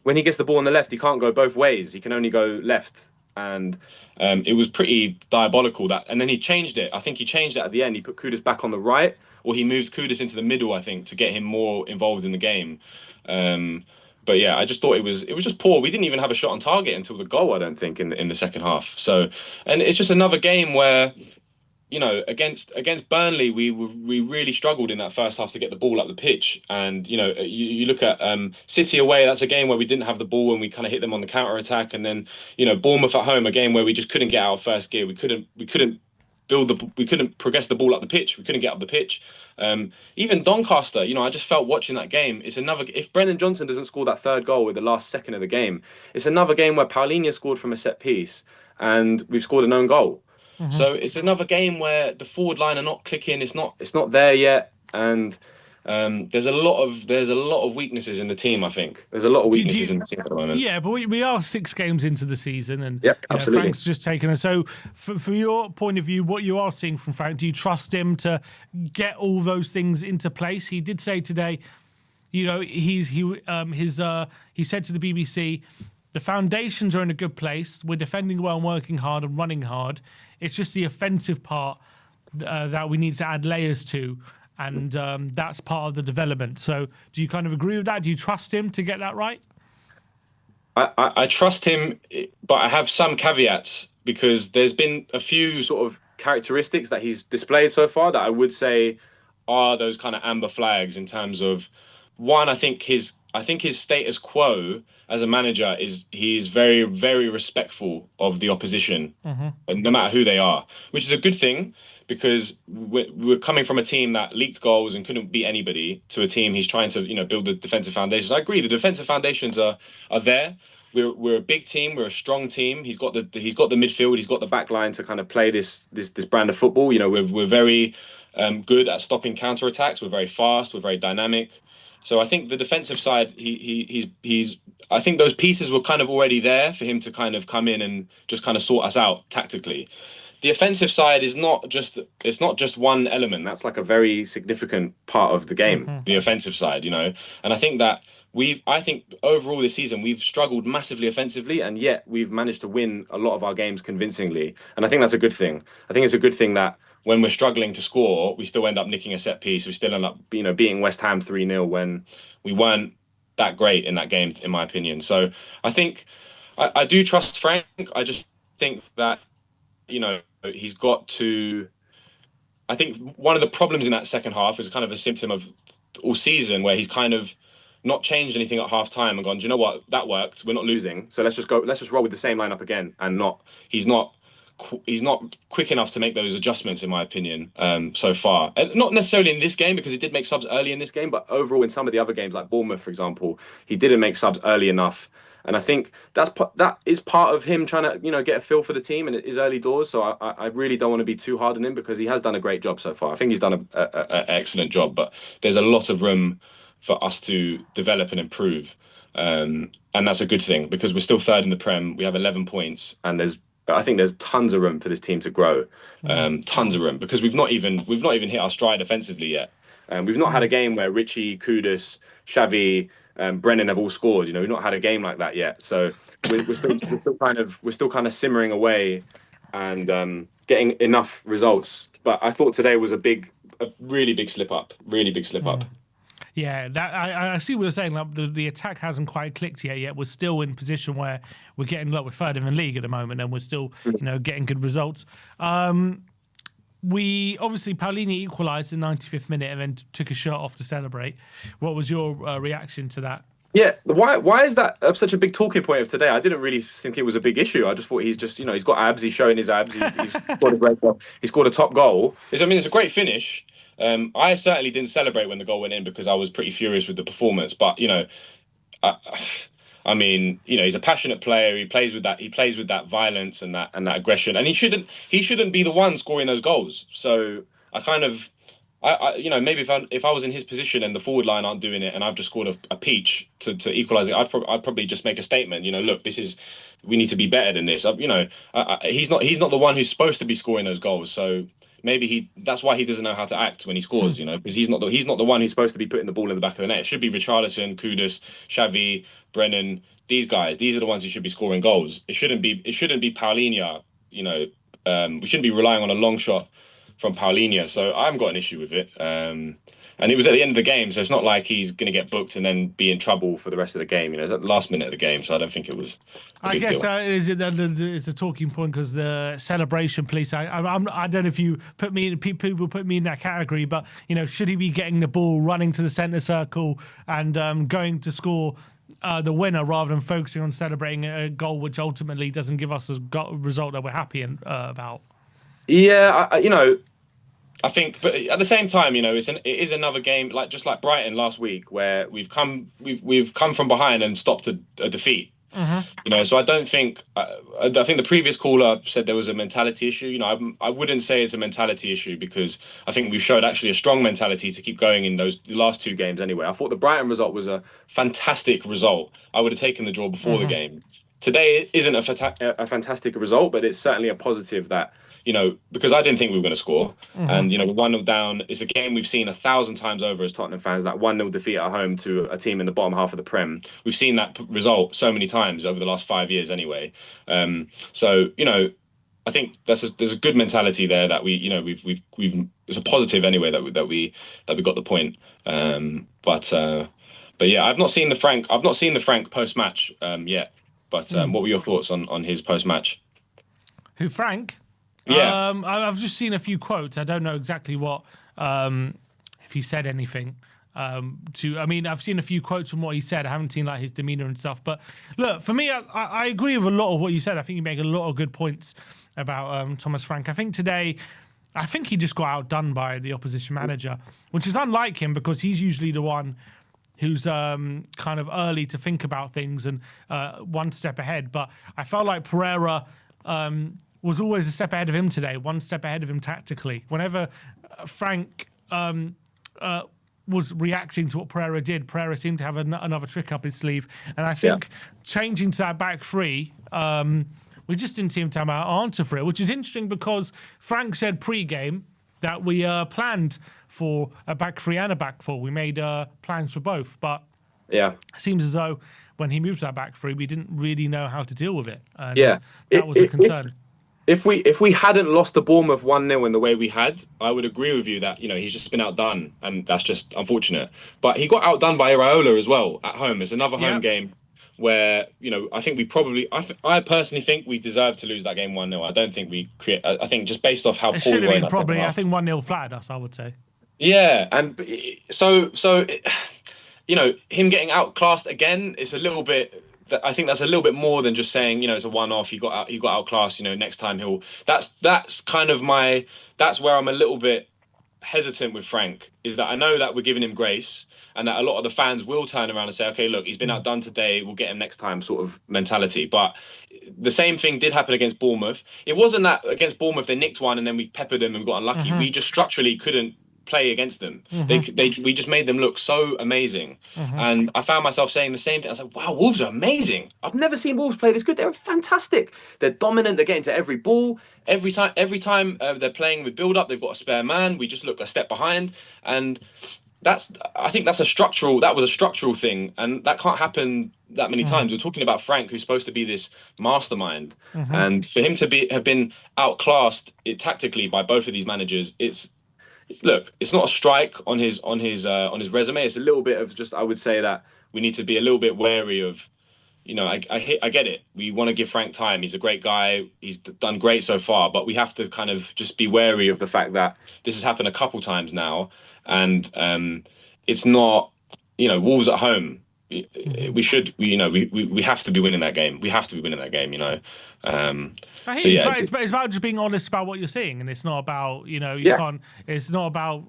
Speaker 8: When he gets the ball on the left, he can't go both ways. He can only go left, and it was pretty diabolical and then he changed it. I think he changed it at the end. He put Kudus back on the right, or he moved Kudus into the middle, I think, to get him more involved in the game. But yeah, I just thought it was just poor. We didn't even have a shot on target until the goal, I don't think, in the second half. So, and it's just another game where, against Burnley, we really struggled in that first half to get the ball up the pitch. And you look at City away, that's a game where we didn't have the ball and we kind of hit them on the counter attack. And then Bournemouth at home, a game where we just couldn't get out of first gear. We couldn't progress the ball up the pitch. We couldn't get up the pitch. Even Doncaster, I just felt watching that game. If Brennan Johnson doesn't score that third goal with the last second of the game, it's another game where Paulinho scored from a set piece and we've scored an own goal. So it's another game where the forward line are not clicking. It's not there yet, and there's a lot of weaknesses in the team. I think there's a lot of weaknesses in the team at the moment.
Speaker 1: Yeah, but we are 6 games into the season, and
Speaker 8: absolutely.
Speaker 1: Frank's just taken us. So, from your point of view, what you are seeing from Frank, do you trust him to get all those things into place? He did say today, he said to the BBC, the foundations are in a good place. We're defending well and working hard and running hard. It's just the offensive part that we need to add layers to. And that's part of the development. So do you kind of agree with that? Do you trust him to get that right?
Speaker 8: I trust him, but I have some caveats because there's been a few sort of characteristics that he's displayed so far that I would say are those kind of amber flags in terms of, one, I think his status quo as a manager he's very, very respectful of the opposition, and no matter who they are, which is a good thing because we're coming from a team that leaked goals and couldn't beat anybody to a team he's trying to build the defensive foundations. I agree, the defensive foundations are there. We're a big team. We're a strong team. He's got the midfield. He's got the back line to kind of play this brand of football. We're very good at stopping counter attacks. We're very fast. We're very dynamic. So I think the defensive side, I think those pieces were kind of already there for him to kind of come in and just kind of sort us out tactically. The offensive side is not just one element. That's like a very significant part of the game, the offensive side, And I think that I think overall this season we've struggled massively offensively, and yet we've managed to win a lot of our games convincingly. And I think that's a good thing. I think it's a good thing that when we're struggling to score, we still end up nicking a set piece. We still end up, beating West Ham 3-0 when we weren't that great in that game, in my opinion. So I think I do trust Frank. I just think that, he's got to. I think one of the problems in that second half is kind of a symptom of all season where he's kind of not changed anything at half time and gone, do you know what? That worked. We're not losing. So let's just roll with the same lineup again. And he's not quick enough to make those adjustments, in my opinion, so far. And not necessarily in this game, because he did make subs early in this game, but overall in some of the other games, like Bournemouth, for example, he didn't make subs early enough. And I think that is part of him trying to, get a feel for the team, and it is early doors. So I really don't want to be too hard on him because he has done a great job so far. I think he's done an excellent job, but there's a lot of room for us to develop and improve. And that's a good thing because we're still third in the Prem. We have 11 points, and I think there's tons of room for this team to grow. Tons of room because we've not even hit our stride offensively yet. We've not had a game where Richie, Kudus, Xavi, Brennan have all scored. You know, we've not had a game like that yet. So we're still kind of simmering away and getting enough results. But I thought today was a really big slip up. Really big slip up.
Speaker 1: Yeah, that I see what you're saying. Like the attack hasn't quite clicked yet. Yet we're still in position where we're getting we're third in the league at the moment, and we're still getting good results. We obviously Paulini equalised in the 95th minute and then took a shirt off to celebrate. What was your reaction to that?
Speaker 8: Yeah, why is that such a big talking point of today? I didn't really think it was a big issue. I just thought he's just he's got abs. He's showing his abs. He's scored a great goal. He scored a top goal. It's a great finish. I certainly didn't celebrate when the goal went in because I was pretty furious with the performance. But I mean, he's a passionate player. He plays with that violence and that aggression, and he shouldn't be the one scoring those goals. So maybe if I was in his position and the forward line aren't doing it, and I've just scored a peach to equalise it, I'd probably just make a statement. Look, we need to be better than this. He's not the one who's supposed to be scoring those goals. So maybe that's why he doesn't know how to act when he scores. Because he's not the one who's supposed to be putting the ball in the back of the net. It should be Richarlison, Kudus, Xavi, Brennan. These guys. These are the ones who should be scoring goals. It shouldn't be Paulinho. We shouldn't be relying on a long shot from Paulinho. So I haven't got an issue with it. And it was at the end of the game, so it's not like he's going to get booked and then be in trouble for the rest of the game. It's at the last minute of the game, so I don't think it was a big deal.
Speaker 1: It's a talking point because the celebration police. I don't know if you people put me in that category, but should he be getting the ball, running to the centre circle, and going to score the winner rather than focusing on celebrating a goal which ultimately doesn't give us a result that we're happy about?
Speaker 8: Yeah, I think, but at the same time, it is another game just like Brighton last week, where we've come from behind and stopped a defeat. So I don't think I think the previous caller said there was a mentality issue. I wouldn't say it's a mentality issue because I think we've showed actually a strong mentality to keep going in the last two games anyway. I thought the Brighton result was a fantastic result. I would have taken the draw before the game. Today isn't a fantastic result, but it's certainly a positive that, because I didn't think we were going to score. And, 1-0 down is a game we've seen 1,000 times over as Tottenham fans, that 1-0 defeat at home to a team in the bottom half of the Prem. We've seen that result so many times over the last 5 years anyway. So, I think there's a good mentality there that we've it's a positive anyway that we got the point. But yeah, I've not seen the Frank post-match yet. But what were your thoughts on his post-match?
Speaker 1: Who, Frank?
Speaker 8: Yeah.
Speaker 1: I've just seen a few quotes. I don't know exactly what, if he said anything. I've seen a few quotes from what he said. I haven't seen his demeanour and stuff. But look, for me, I agree with a lot of what you said. I think you make a lot of good points about Thomas Frank. I think today, he just got outdone by the opposition manager, which is unlike him because he's usually the one who's kind of early to think about things and one step ahead. But I felt like Pereira was always a step ahead of him today, one step ahead of him tactically. Whenever Frank was reacting to what Pereira did, Pereira seemed to have another trick up his sleeve. And I think changing to that back three, we just didn't seem to have an answer for it, which is interesting because Frank said pre-game that we planned for a back three and a back four. We made plans for both, but it seems as though when he moved to that back three, we didn't really know how to deal with it. And that was a concern.
Speaker 8: If we hadn't lost the Bournemouth 1-0 in the way we had, I would agree with you that he's just been outdone, and that's just unfortunate. But he got outdone by Iraola as well at home. It's another home game where I think I personally think we deserve to lose that game 1-0. I don't think we create. I think just based off how
Speaker 1: it
Speaker 8: poor we
Speaker 1: should
Speaker 8: were
Speaker 1: have been probably. I think 1-0 flattered us. I would say.
Speaker 8: Yeah, and so him getting outclassed again is a little bit. I think that's a little bit more than just saying it's a one-off. He got outclassed. Next time he'll. That's kind of that's where I'm a little bit hesitant with Frank, is that I know that we're giving him grace and that a lot of the fans will turn around and say, okay, look, he's been outdone today, we'll get him next time sort of mentality. But the same thing did happen against Bournemouth. It wasn't that against Bournemouth they nicked one and then we peppered them and got unlucky. We just structurally couldn't play against them. We just made them look so amazing. And I found myself saying the same thing. I was like, wow, Wolves are amazing. I've never seen Wolves play this good. They're fantastic. They're dominant. They're getting to every ball. Every time they're playing with build up, they've got a spare man. We just look a step behind. And I think that was a structural thing, and that can't happen that many times. We're talking about Frank, who's supposed to be this mastermind, and for him to have been outclassed tactically by both of these managers, it's not a strike on his resume. It's a little bit of just, I would say that we need to be a little bit wary of. I get it. We want to give Frank time. He's a great guy. He's done great so far, but we have to kind of just be wary of the fact that this has happened a couple times now, and it's not, Wolves at home. We have to be winning that game. We have to be winning that game.
Speaker 1: It's about just being honest about what you're seeing, and it's not about can't. It's not about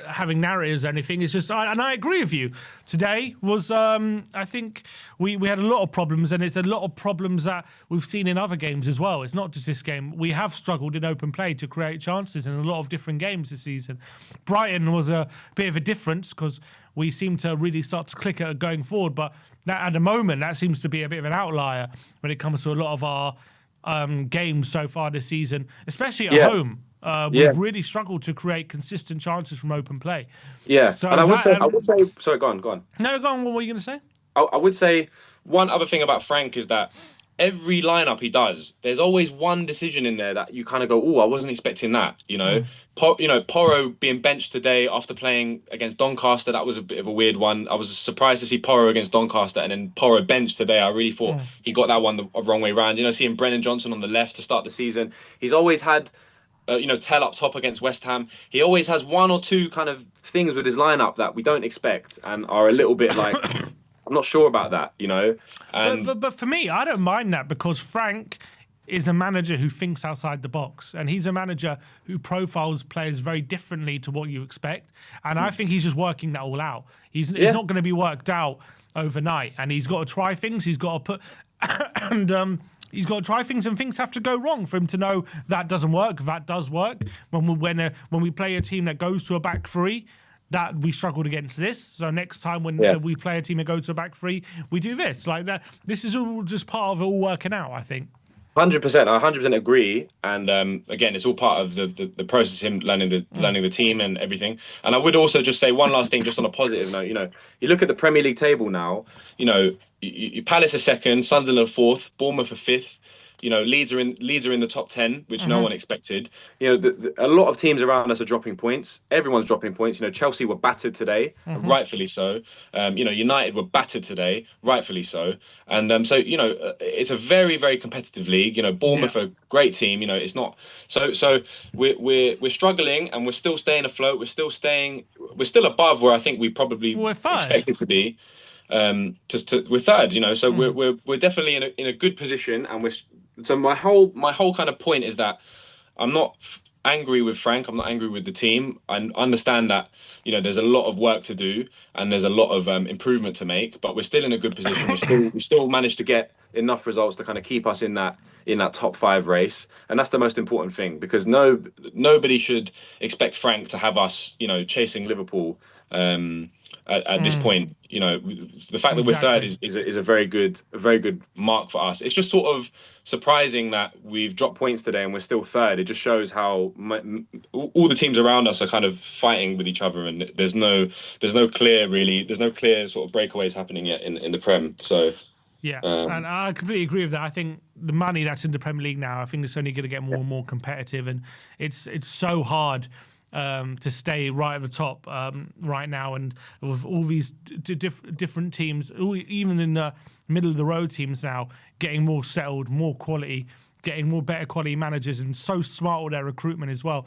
Speaker 1: having narratives or anything. It's just, and I agree with you. Today was, I think we had a lot of problems, and it's a lot of problems that we've seen in other games as well. It's not just this game. We have struggled in open play to create chances in a lot of different games this season. Brighton was a bit of a difference because we seem to really start to click at going forward, but that, at the moment, that seems to be a bit of an outlier when it comes to a lot of our games so far this season, especially at home. We've really struggled to create consistent chances from open play.
Speaker 8: Yeah,
Speaker 1: so
Speaker 8: and I would say. Sorry, go on.
Speaker 1: No, go on. What were you going to say?
Speaker 8: I would say one other thing about Frank is that every lineup he does, there's always one decision in there that you kind of go, "Oh, I wasn't expecting that." Porro being benched today after playing against Doncaster, that was a bit of a weird one. I was surprised to see Porro against Doncaster, and then Porro benched today. I really thought he got that one the wrong way around. Seeing Brennan Johnson on the left to start the season, he's always had. Tell up top against West Ham. He always has one or two kind of things with his lineup that we don't expect and are a little bit like, I'm not sure about that, And
Speaker 1: but for me, I don't mind that because Frank is a manager who thinks outside the box, and he's a manager who profiles players very differently to what you expect. And I think he's just working that all out. It's not going to be worked out overnight, and he's got to try things. He's got to put and he's got to try things, and things have to go wrong for him to know that doesn't work. That does work. When we play a team that goes to a back three, that we struggled against this. So next time when we play a team that goes to a back three, we do this. Like that. This is all just part of it all working out, I think.
Speaker 8: 100%. I 100% agree. And again, it's all part of the process, him learning the team and everything. And I would also just say one last thing, just on a positive note. You look at the Premier League table now. Palace are second, Sunderland are fourth, Bournemouth are fifth. Leeds are in the top 10, which no one expected. A lot of teams around us are dropping points. Everyone's dropping points. Chelsea were battered today, rightfully so. United were battered today, rightfully so. And so it's a very, very competitive league. Bournemouth are a great team. It's not so we're struggling, and we're still staying afloat. We're still above where I think we probably expected to be. We're third, so we're definitely in a good position, and so my whole kind of point is that I'm not angry with Frank. I'm not angry with the team. I understand that there's a lot of work to do and there's a lot of improvement to make, but we're still in a good position. We still managed to get enough results to kind of keep us in that top 5 race, and that's the most important thing, because nobody should expect Frank to have us chasing Liverpool at this point. The fact that we're third is a very good mark for us. It's just sort of surprising that we've dropped points today and we're still third. It just shows how all the teams around us are kind of fighting with each other, and there's no clear sort of breakaways happening yet in the Prem. So
Speaker 1: yeah, and I completely agree with that. I think the money that's in the Premier League now, I think it's only going to get more and more competitive, and it's so hard to stay right at the top right now, and with all these different teams, even in the middle of the road teams now, getting more settled, more quality, getting more better quality managers, and so smart with their recruitment as well.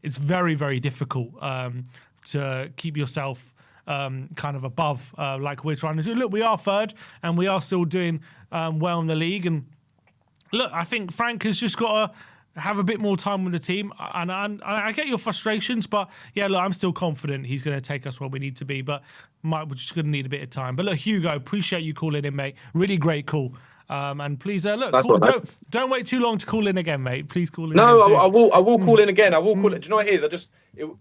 Speaker 1: It's very, very difficult to keep yourself kind of above like we're trying to do. Look, we are third, and we are still doing well in the league. And look, I think Frank has just got to have a bit more time with the team, and I get your frustrations, but yeah, look, I'm still confident he's going to take us where we need to be, but we're just going to need a bit of time. But look, Hugo, appreciate you calling in, mate. Really great call. And please look,
Speaker 8: That's what
Speaker 1: don't wait too long to call in again, mate. Please call in.
Speaker 8: No,
Speaker 1: again soon.
Speaker 8: I will call in again. I will call it. Do you know what it is?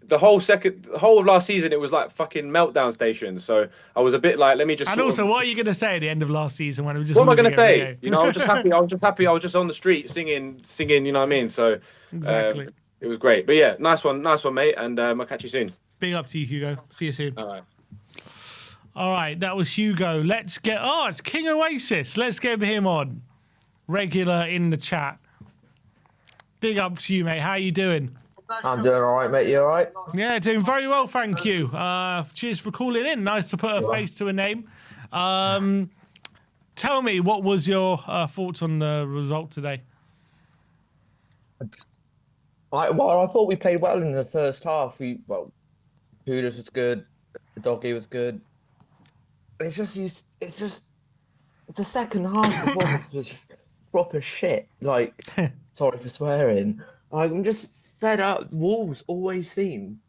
Speaker 8: The whole of last season, it was like fucking meltdown station. So I was a bit like, let me just.
Speaker 1: And also, what are you going to say at the end of last season when it was just?
Speaker 8: What am I going to
Speaker 1: losing every
Speaker 8: say?
Speaker 1: game?
Speaker 8: You know, I was just happy. I was just on the street singing. You know what I mean? So
Speaker 1: Exactly.
Speaker 8: it was great. But yeah, nice one, mate. And I'll catch you soon.
Speaker 1: Big up to you, Hugo. See you soon.
Speaker 8: All right.
Speaker 1: All right, that was Hugo. Let's get. Oh, it's King Oasis. Let's get him on. Regular in the chat. Big up to you, mate. How you doing?
Speaker 9: I'm doing all right, mate. You all right?
Speaker 1: Yeah, doing very well, thank you. Cheers for calling in. Nice to put a face to a name. Tell me, what was your thoughts on the result today?
Speaker 9: I thought we played well in the first half. Kudus was good. The doggy was good. It's just the second half performance was proper shit. Like, sorry for swearing. I'm just fed up. Wolves always seem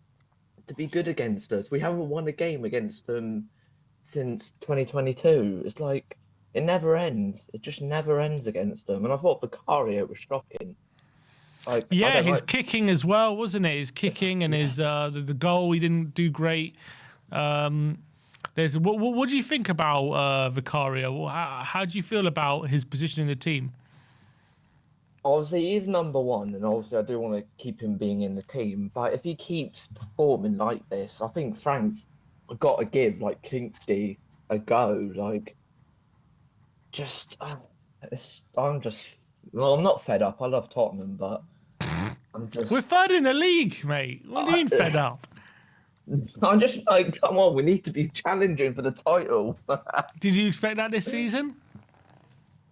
Speaker 9: to be good against us. We haven't won a game against them since 2022. It's like it never ends. It just never ends against them. And I thought Vicario was shocking. Like,
Speaker 1: yeah, his kicking as well, wasn't it? His kicking and his the goal, he didn't do great. What do you think about Vicario? How do you feel about his position in the team?
Speaker 9: Obviously, he's number one, and obviously, I do want to keep him being in the team. But if he keeps performing like this, I think Frank's got to give like Kingsty a go. Like, I'm not fed up. I love Tottenham, but I'm just.
Speaker 1: We're third in the league, mate. What do you mean fed up?
Speaker 9: I'm just like, come on, we need to be challenging for the title.
Speaker 1: Did you expect that this season?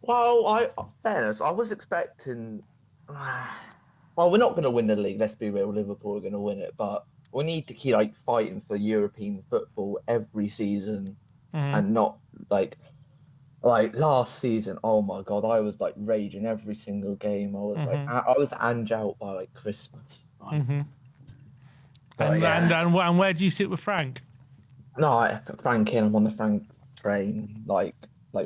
Speaker 9: Well, fairness, I was expecting. Well, we're not going to win the league. Let's be real. Liverpool are going to win it, but we need to keep like fighting for European football every season, and not like last season. Oh my god, I was like raging every single game. I was like, I was Ange out by like Christmas.
Speaker 1: And where do you sit with Frank?
Speaker 9: No, Frank in. I'm on the Frank train. Like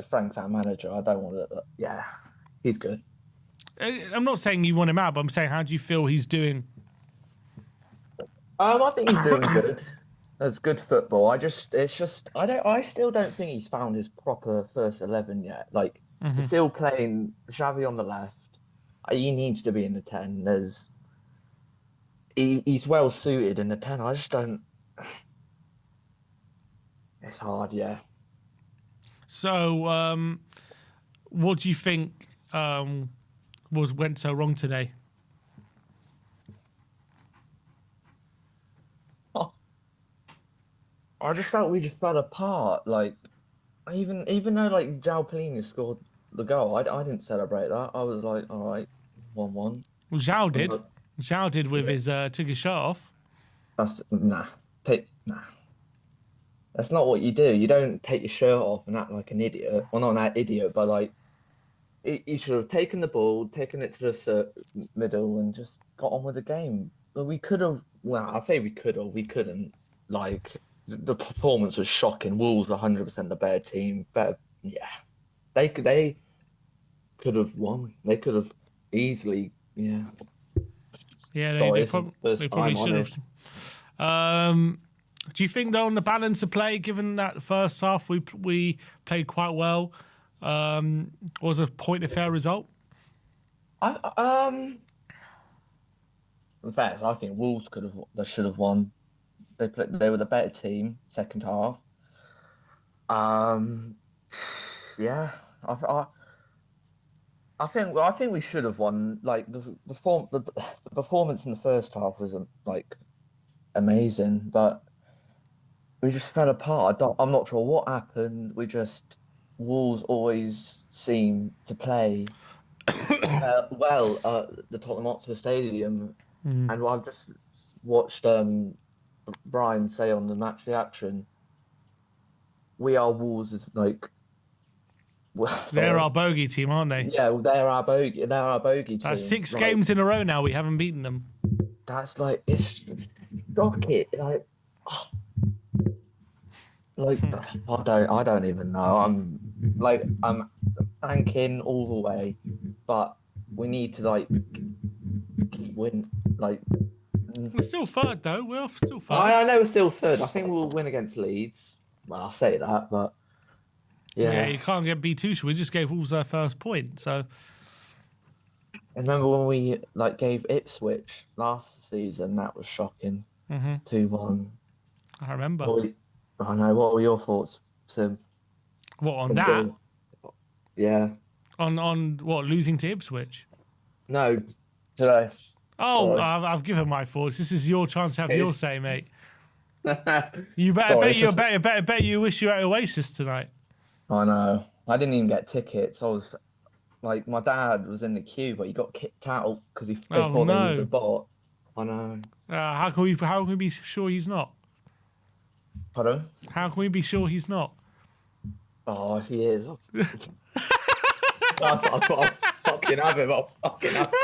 Speaker 9: Frank's our manager. I don't want to. Yeah, he's good.
Speaker 1: I'm not saying you want him out, but I'm saying, how do you feel he's doing?
Speaker 9: I think he's doing good. That's good football. I still don't think he's found his proper first 11 yet. Like, he's still playing Xavi on the left. He needs to be in the 10. He's well suited in the 10. I just don't. It's hard, yeah.
Speaker 1: So, what do you think went so wrong today?
Speaker 9: I just felt we just fell apart. Like, even though like João Palhinha scored the goal, I didn't celebrate that. I was like, all right, 1-1.
Speaker 1: Well, João did. João did with his took his shirt off.
Speaker 9: Nah. That's not what you do. You don't take your shirt off and act like an idiot. Well, not an idiot, but like, he should have taken the ball, taken it to the middle, and just got on with the game. But we could have. Well, I say we could have. We couldn't. Like, the performance was shocking. Wolves 100% the better team. Better, yeah. They could have won. They could have easily. Yeah.
Speaker 1: Yeah, they probably should have. Do you think, though, on the balance of play, given that first half we played quite well, was a point of fair result?
Speaker 9: In fact, I think Wolves should have won. They were the better team second half. Yeah, I think we should have won. Like the performance in the first half was like amazing, but we just fell apart. I'm not sure what happened. Wolves always seem to play well at the Tottenham Hotspur Stadium, and I've just watched Brian say on the match reaction, "We are Wolves" is like. Well,
Speaker 1: they're our bogey team, aren't they?
Speaker 9: Yeah, they're our bogey team.
Speaker 1: That's 6 games in a row now. We haven't beaten them.
Speaker 9: That's like, it's shocking. I don't even know. I'm tanking all the way, but we need to like keep winning. Like,
Speaker 1: We're still third though. We're still third.
Speaker 9: I know we're still third. I think we'll win against Leeds. Well, I'll say that, but
Speaker 1: Yeah, you can't get beat too sure. We just gave Wolves their first point, so.
Speaker 9: And remember when we like gave Ipswich last season? That was shocking. 2-1.
Speaker 1: I remember.
Speaker 9: I know. What were your thoughts, Sim?
Speaker 1: What on that?
Speaker 9: Yeah.
Speaker 1: On what, losing to Ipswich?
Speaker 9: No, today.
Speaker 1: Oh,
Speaker 9: Sorry.
Speaker 1: I've given my thoughts. This is your chance to have your say, mate. You
Speaker 9: Sorry.
Speaker 1: bet you wish you were at Oasis tonight.
Speaker 9: I know. I didn't even get tickets. I was like, my dad was in the queue, but he got kicked out because they thought he was a bot. I know.
Speaker 1: How can we be sure he's not?
Speaker 9: Pardon?
Speaker 1: How can we be sure he's not?
Speaker 9: Oh, if he is, I'll fucking have him. I'll fucking have him.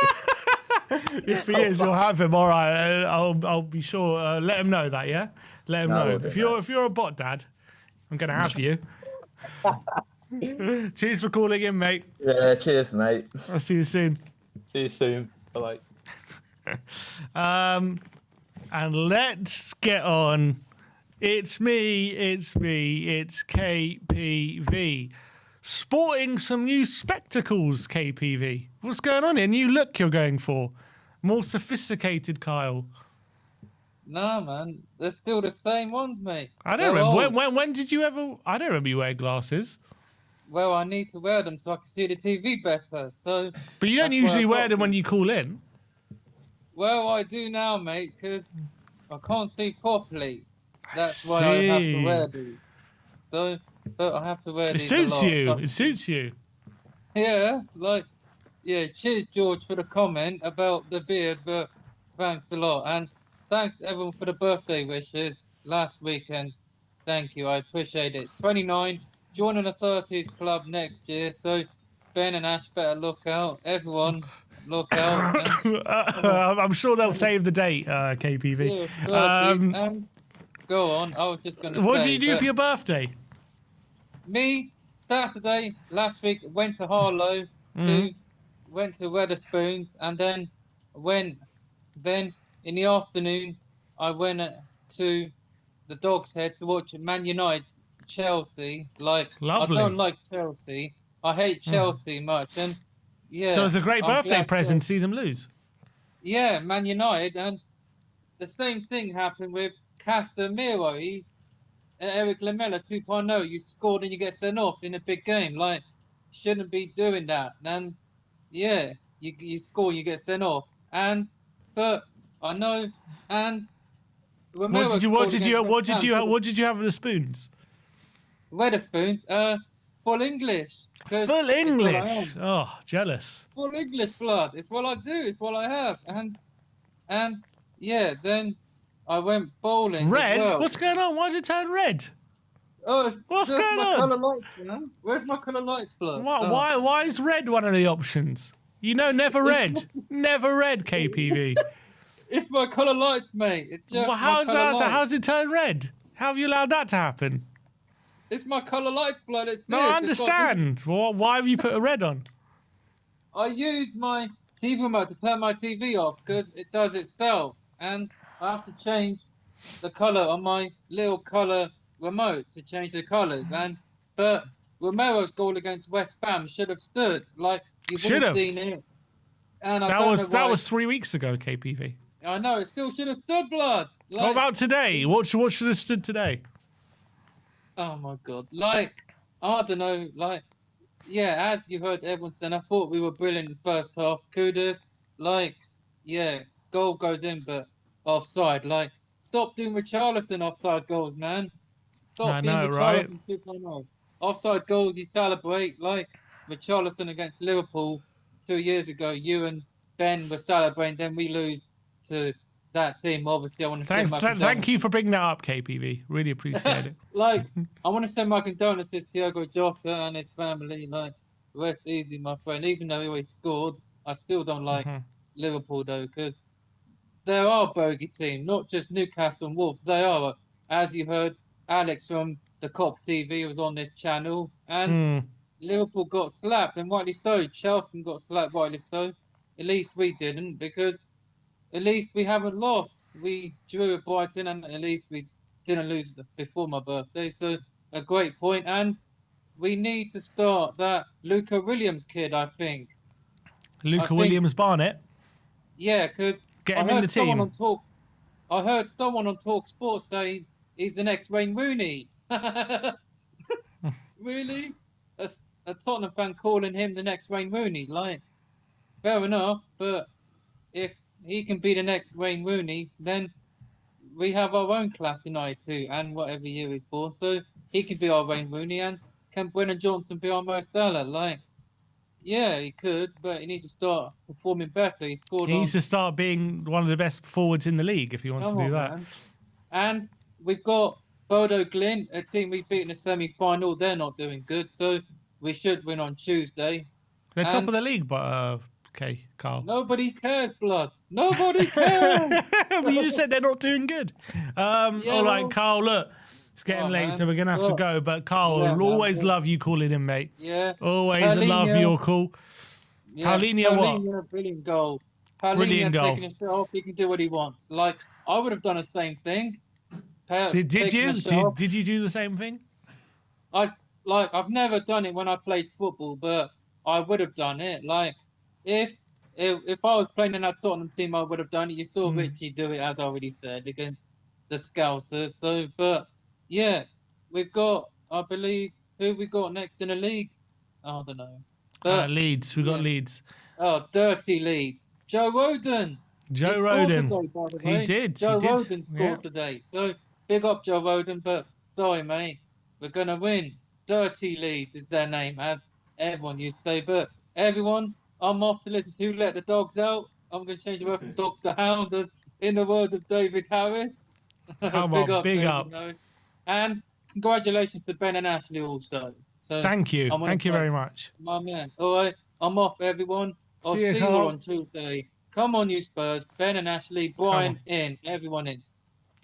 Speaker 1: If he is, you'll have him. All right, I'll be sure. Let him know that. Yeah, let him know. If you're a bot, Dad, I'm gonna have you. Cheers for calling in, mate.
Speaker 9: Yeah, cheers, mate.
Speaker 1: I'll see you soon.
Speaker 9: See you soon. Bye.
Speaker 1: And let's get on. It's me, it's KPV. Sporting some new spectacles, KPV. What's going on here? New look you're going for. More sophisticated, Kyle.
Speaker 10: No, man. They're still the same ones, mate.
Speaker 1: I don't remember. When did you ever... I don't remember you wear glasses.
Speaker 10: Well, I need to wear them so I can see the TV better. So.
Speaker 1: But you don't usually wear them when you call in.
Speaker 10: Well, I do now, mate, because I can't see properly. That's why I have to wear these. So, but I have to wear these.
Speaker 1: It suits you.
Speaker 10: Yeah, cheers, George, for the comment about the beard, but thanks a lot. And thanks, everyone, for the birthday wishes last weekend. Thank you, I appreciate it. 29, joining the 30s club next year, so Ben and Ash better look out. Everyone, look out.
Speaker 1: I'm sure they'll save the date, KPV.
Speaker 10: Yeah, go on, I was just going to say...
Speaker 1: What did you do for your birthday?
Speaker 10: Me, Saturday, last week, went to Harlow, went to Weatherspoons, and then in the afternoon, I went to the Dog's Head to watch Man United Chelsea.
Speaker 1: Lovely.
Speaker 10: I don't like Chelsea. I hate Chelsea much, and yeah.
Speaker 1: So it's a great birthday present to see them lose.
Speaker 10: Yeah, Man United, and the same thing happened with Casemiro. He's Eric Lamela 2.0. You scored and you get sent off in a big game. Shouldn't be doing that. And yeah, you score, you get sent off. But I know. And
Speaker 1: what did you have with the spoons?
Speaker 10: Weatherspoons, full English.
Speaker 1: Full English. Oh, jealous.
Speaker 10: Full English blood. It's what I do. It's what I have. And yeah, then I went bowling.
Speaker 1: Red?
Speaker 10: As well.
Speaker 1: What's going on? Why did it turn red?
Speaker 10: Oh,
Speaker 1: what's going on?
Speaker 10: Colour lights, man. Where's my colour lights, blood?
Speaker 1: Why is red one of the options? You know, never red. Never red, KPV.
Speaker 10: It's my colour lights, mate. It's just
Speaker 1: how's it turn red? How have you allowed that to happen?
Speaker 10: It's my colour lights, blood.
Speaker 1: I understand. Well, why have you put a red on?
Speaker 10: I use my TV remote to turn my TV off because it does itself. And I have to change the colour on my little colour remote to change the colours. But Romero's goal against West Ham should have stood. You've all seen it. And
Speaker 1: that was 3 weeks ago, KPV.
Speaker 10: I know, it still should have stood, blood.
Speaker 1: What about today? What should have stood today?
Speaker 10: Oh my god. I don't know, yeah, as you heard everyone saying, I thought we were brilliant in the first half. Kudos. Goal goes in, but offside. Stop doing Richarlison offside goals, man. Stop being Richarlison 2.0. Offside goals, you celebrate, Richarlison against Liverpool 2 years ago. You and Ben were celebrating, then we lose to that team. Obviously, I want to send my condolences.
Speaker 1: Thank you for bringing that up, KPV. Really appreciate it.
Speaker 10: I want to send my condolences to Diogo Jota and his family. Rest easy, my friend. Even though he always scored, I still don't like Liverpool, though, because they are a bogey team, not just Newcastle and Wolves. They are, as you heard, Alex from the Cop TV was on this channel. And, Liverpool got slapped, and rightly so. Chelsea got slapped, rightly so. At least we didn't, because at least we haven't lost. We drew at Brighton, and at least we didn't lose before my birthday. So a great point, and we need to start that Luca Williams kid. I think.
Speaker 1: Luca Williams Barnett.
Speaker 10: Yeah, because
Speaker 1: Get
Speaker 10: I
Speaker 1: him in
Speaker 10: heard
Speaker 1: the
Speaker 10: someone
Speaker 1: team.
Speaker 10: on Talk. I heard someone on Talk Sports saying he's the next Wayne Rooney. Really? A Tottenham fan calling him the next Wayne Rooney. Like, fair enough, but if he can be the next Wayne Rooney, then we have our own class in I2 and whatever year he's born. So he can be our Wayne Rooney, and can Brennan Johnson be our Mo Salah? Like, yeah, he could, but he needs to start performing better. He scored
Speaker 1: He
Speaker 10: on.
Speaker 1: needs to start being one of the best forwards in the league if he wants
Speaker 10: Come
Speaker 1: to do
Speaker 10: on,
Speaker 1: that.
Speaker 10: man. And we've got Bodo Glint, a team we beat in the semi-final. They're not doing good, so we should win on Tuesday.
Speaker 1: They're top
Speaker 10: And
Speaker 1: of the league, but okay, Carl.
Speaker 10: nobody cares, blood. Nobody cares.
Speaker 1: But you just said they're not doing good. All right,
Speaker 10: well-
Speaker 1: Carl, look. It's getting
Speaker 10: Oh,
Speaker 1: late,
Speaker 10: man.
Speaker 1: so we're going to have to
Speaker 10: Look.
Speaker 1: go. But Carl,
Speaker 10: Yeah,
Speaker 1: will
Speaker 10: man.
Speaker 1: always love you calling in, mate.
Speaker 10: Yeah.
Speaker 1: Always love
Speaker 10: Paulinho.
Speaker 1: your call. Paulinho what?
Speaker 10: Paulinho, brilliant goal. Paulinho
Speaker 1: Brilliant goal.
Speaker 10: taking a shot off, he can do what he wants. Like, I would have done the same thing.
Speaker 1: Did
Speaker 10: Taking
Speaker 1: you?
Speaker 10: a shot off.
Speaker 1: Did you do the same thing?
Speaker 10: I've never done it when I played football, but I would have done it. Like, if I was playing in that Tottenham team, I would have done it. You saw Richie do it, as I already said, against the Scousers. So, but yeah, we've got, I believe, who we got next in the league? I don't know. But,
Speaker 1: Leeds. We got
Speaker 10: yeah.
Speaker 1: Leeds.
Speaker 10: Oh, dirty Leeds. Joe Roden.
Speaker 1: Joe
Speaker 10: He scored
Speaker 1: Roden.
Speaker 10: today, by the
Speaker 1: He
Speaker 10: way.
Speaker 1: did.
Speaker 10: Joe
Speaker 1: he did.
Speaker 10: Roden scored
Speaker 1: Yeah.
Speaker 10: today. So big up Joe Roden, but sorry, mate. We're going to win. Dirty Leeds is their name, as everyone used to say. But everyone, I'm off to listen to Let the Dogs Out. I'm going to change the word from dogs to hounders, in the words of David Harris.
Speaker 1: Come on, big
Speaker 10: David
Speaker 1: up.
Speaker 10: Harris. And congratulations to Ben and Ashley also. So
Speaker 1: Thank you.
Speaker 10: I wanna
Speaker 1: Thank you
Speaker 10: thank
Speaker 1: very much.
Speaker 10: my man. All right, I'm off, everyone. I'll
Speaker 1: See you,
Speaker 10: see you
Speaker 1: Carl.
Speaker 10: all on Tuesday. Come on, you Spurs. Ben and Ashley, Brian in, everyone in.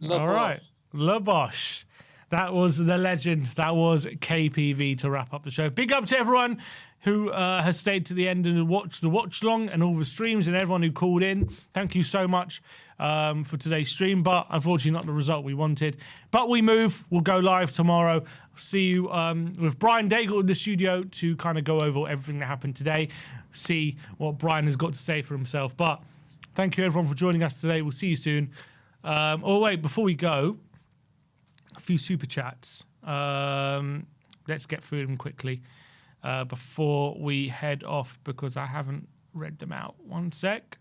Speaker 1: All right. Le Bosch. That was the legend. That was KPV to wrap up the show. Big up to everyone who has stayed to the end and watched the watch long and all the streams, and everyone who called in. Thank you so much for today's stream, but unfortunately not the result we wanted. But we move. We'll go live tomorrow. See you with Brian Daigle in the studio to kind of go over everything that happened today, see what Brian has got to say for himself. But thank you everyone for joining us today. We'll see you soon. Oh wait, before we go, a few super chats. Let's get through them quickly before we head off, because I haven't read them out. One sec.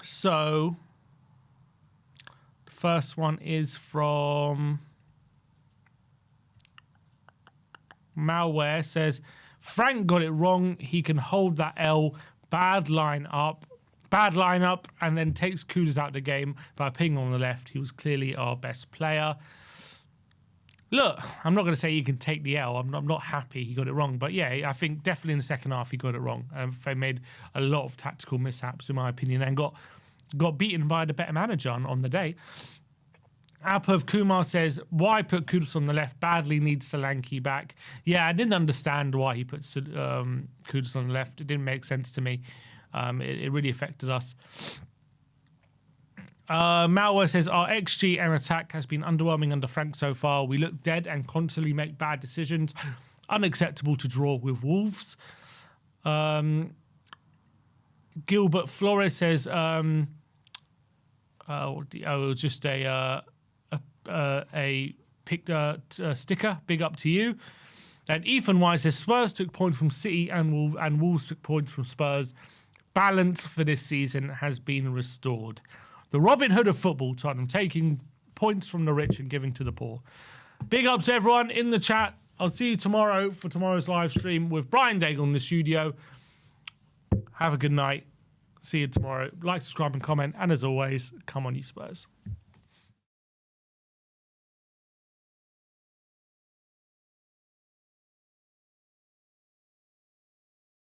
Speaker 1: So the first one is from Malware. Says Frank got it wrong. He can hold that L. Bad lineup, and then takes Kudus out of the game by ping on the left. He was clearly our best player. Look, I'm not going to say he can take the L. I'm not happy he got it wrong. But yeah, I think definitely in the second half he got it wrong. They made a lot of tactical mishaps, in my opinion, and got beaten by the better manager on the day. Apav Kumar says, why put Kudus on the left? Badly needs Solanke back. Yeah, I didn't understand why he put Kudus on the left. It didn't make sense to me. It really affected us. Malware says, our XG and attack has been underwhelming under Frank so far. We look dead and constantly make bad decisions. Unacceptable to draw with Wolves. Gilbert Flores says, just a picked sticker. Big up to you. And Ethan Wise says, Spurs took points from City and Wolves took points from Spurs. Balance for this season has been restored. The Robin Hood of football, Tottenham, taking points from the rich and giving to the poor. Big up to everyone in the chat. I'll see you tomorrow for tomorrow's live stream with Brian Daigle in the studio. Have a good night. See you tomorrow. Like, subscribe, and comment. And as always, come on, you Spurs.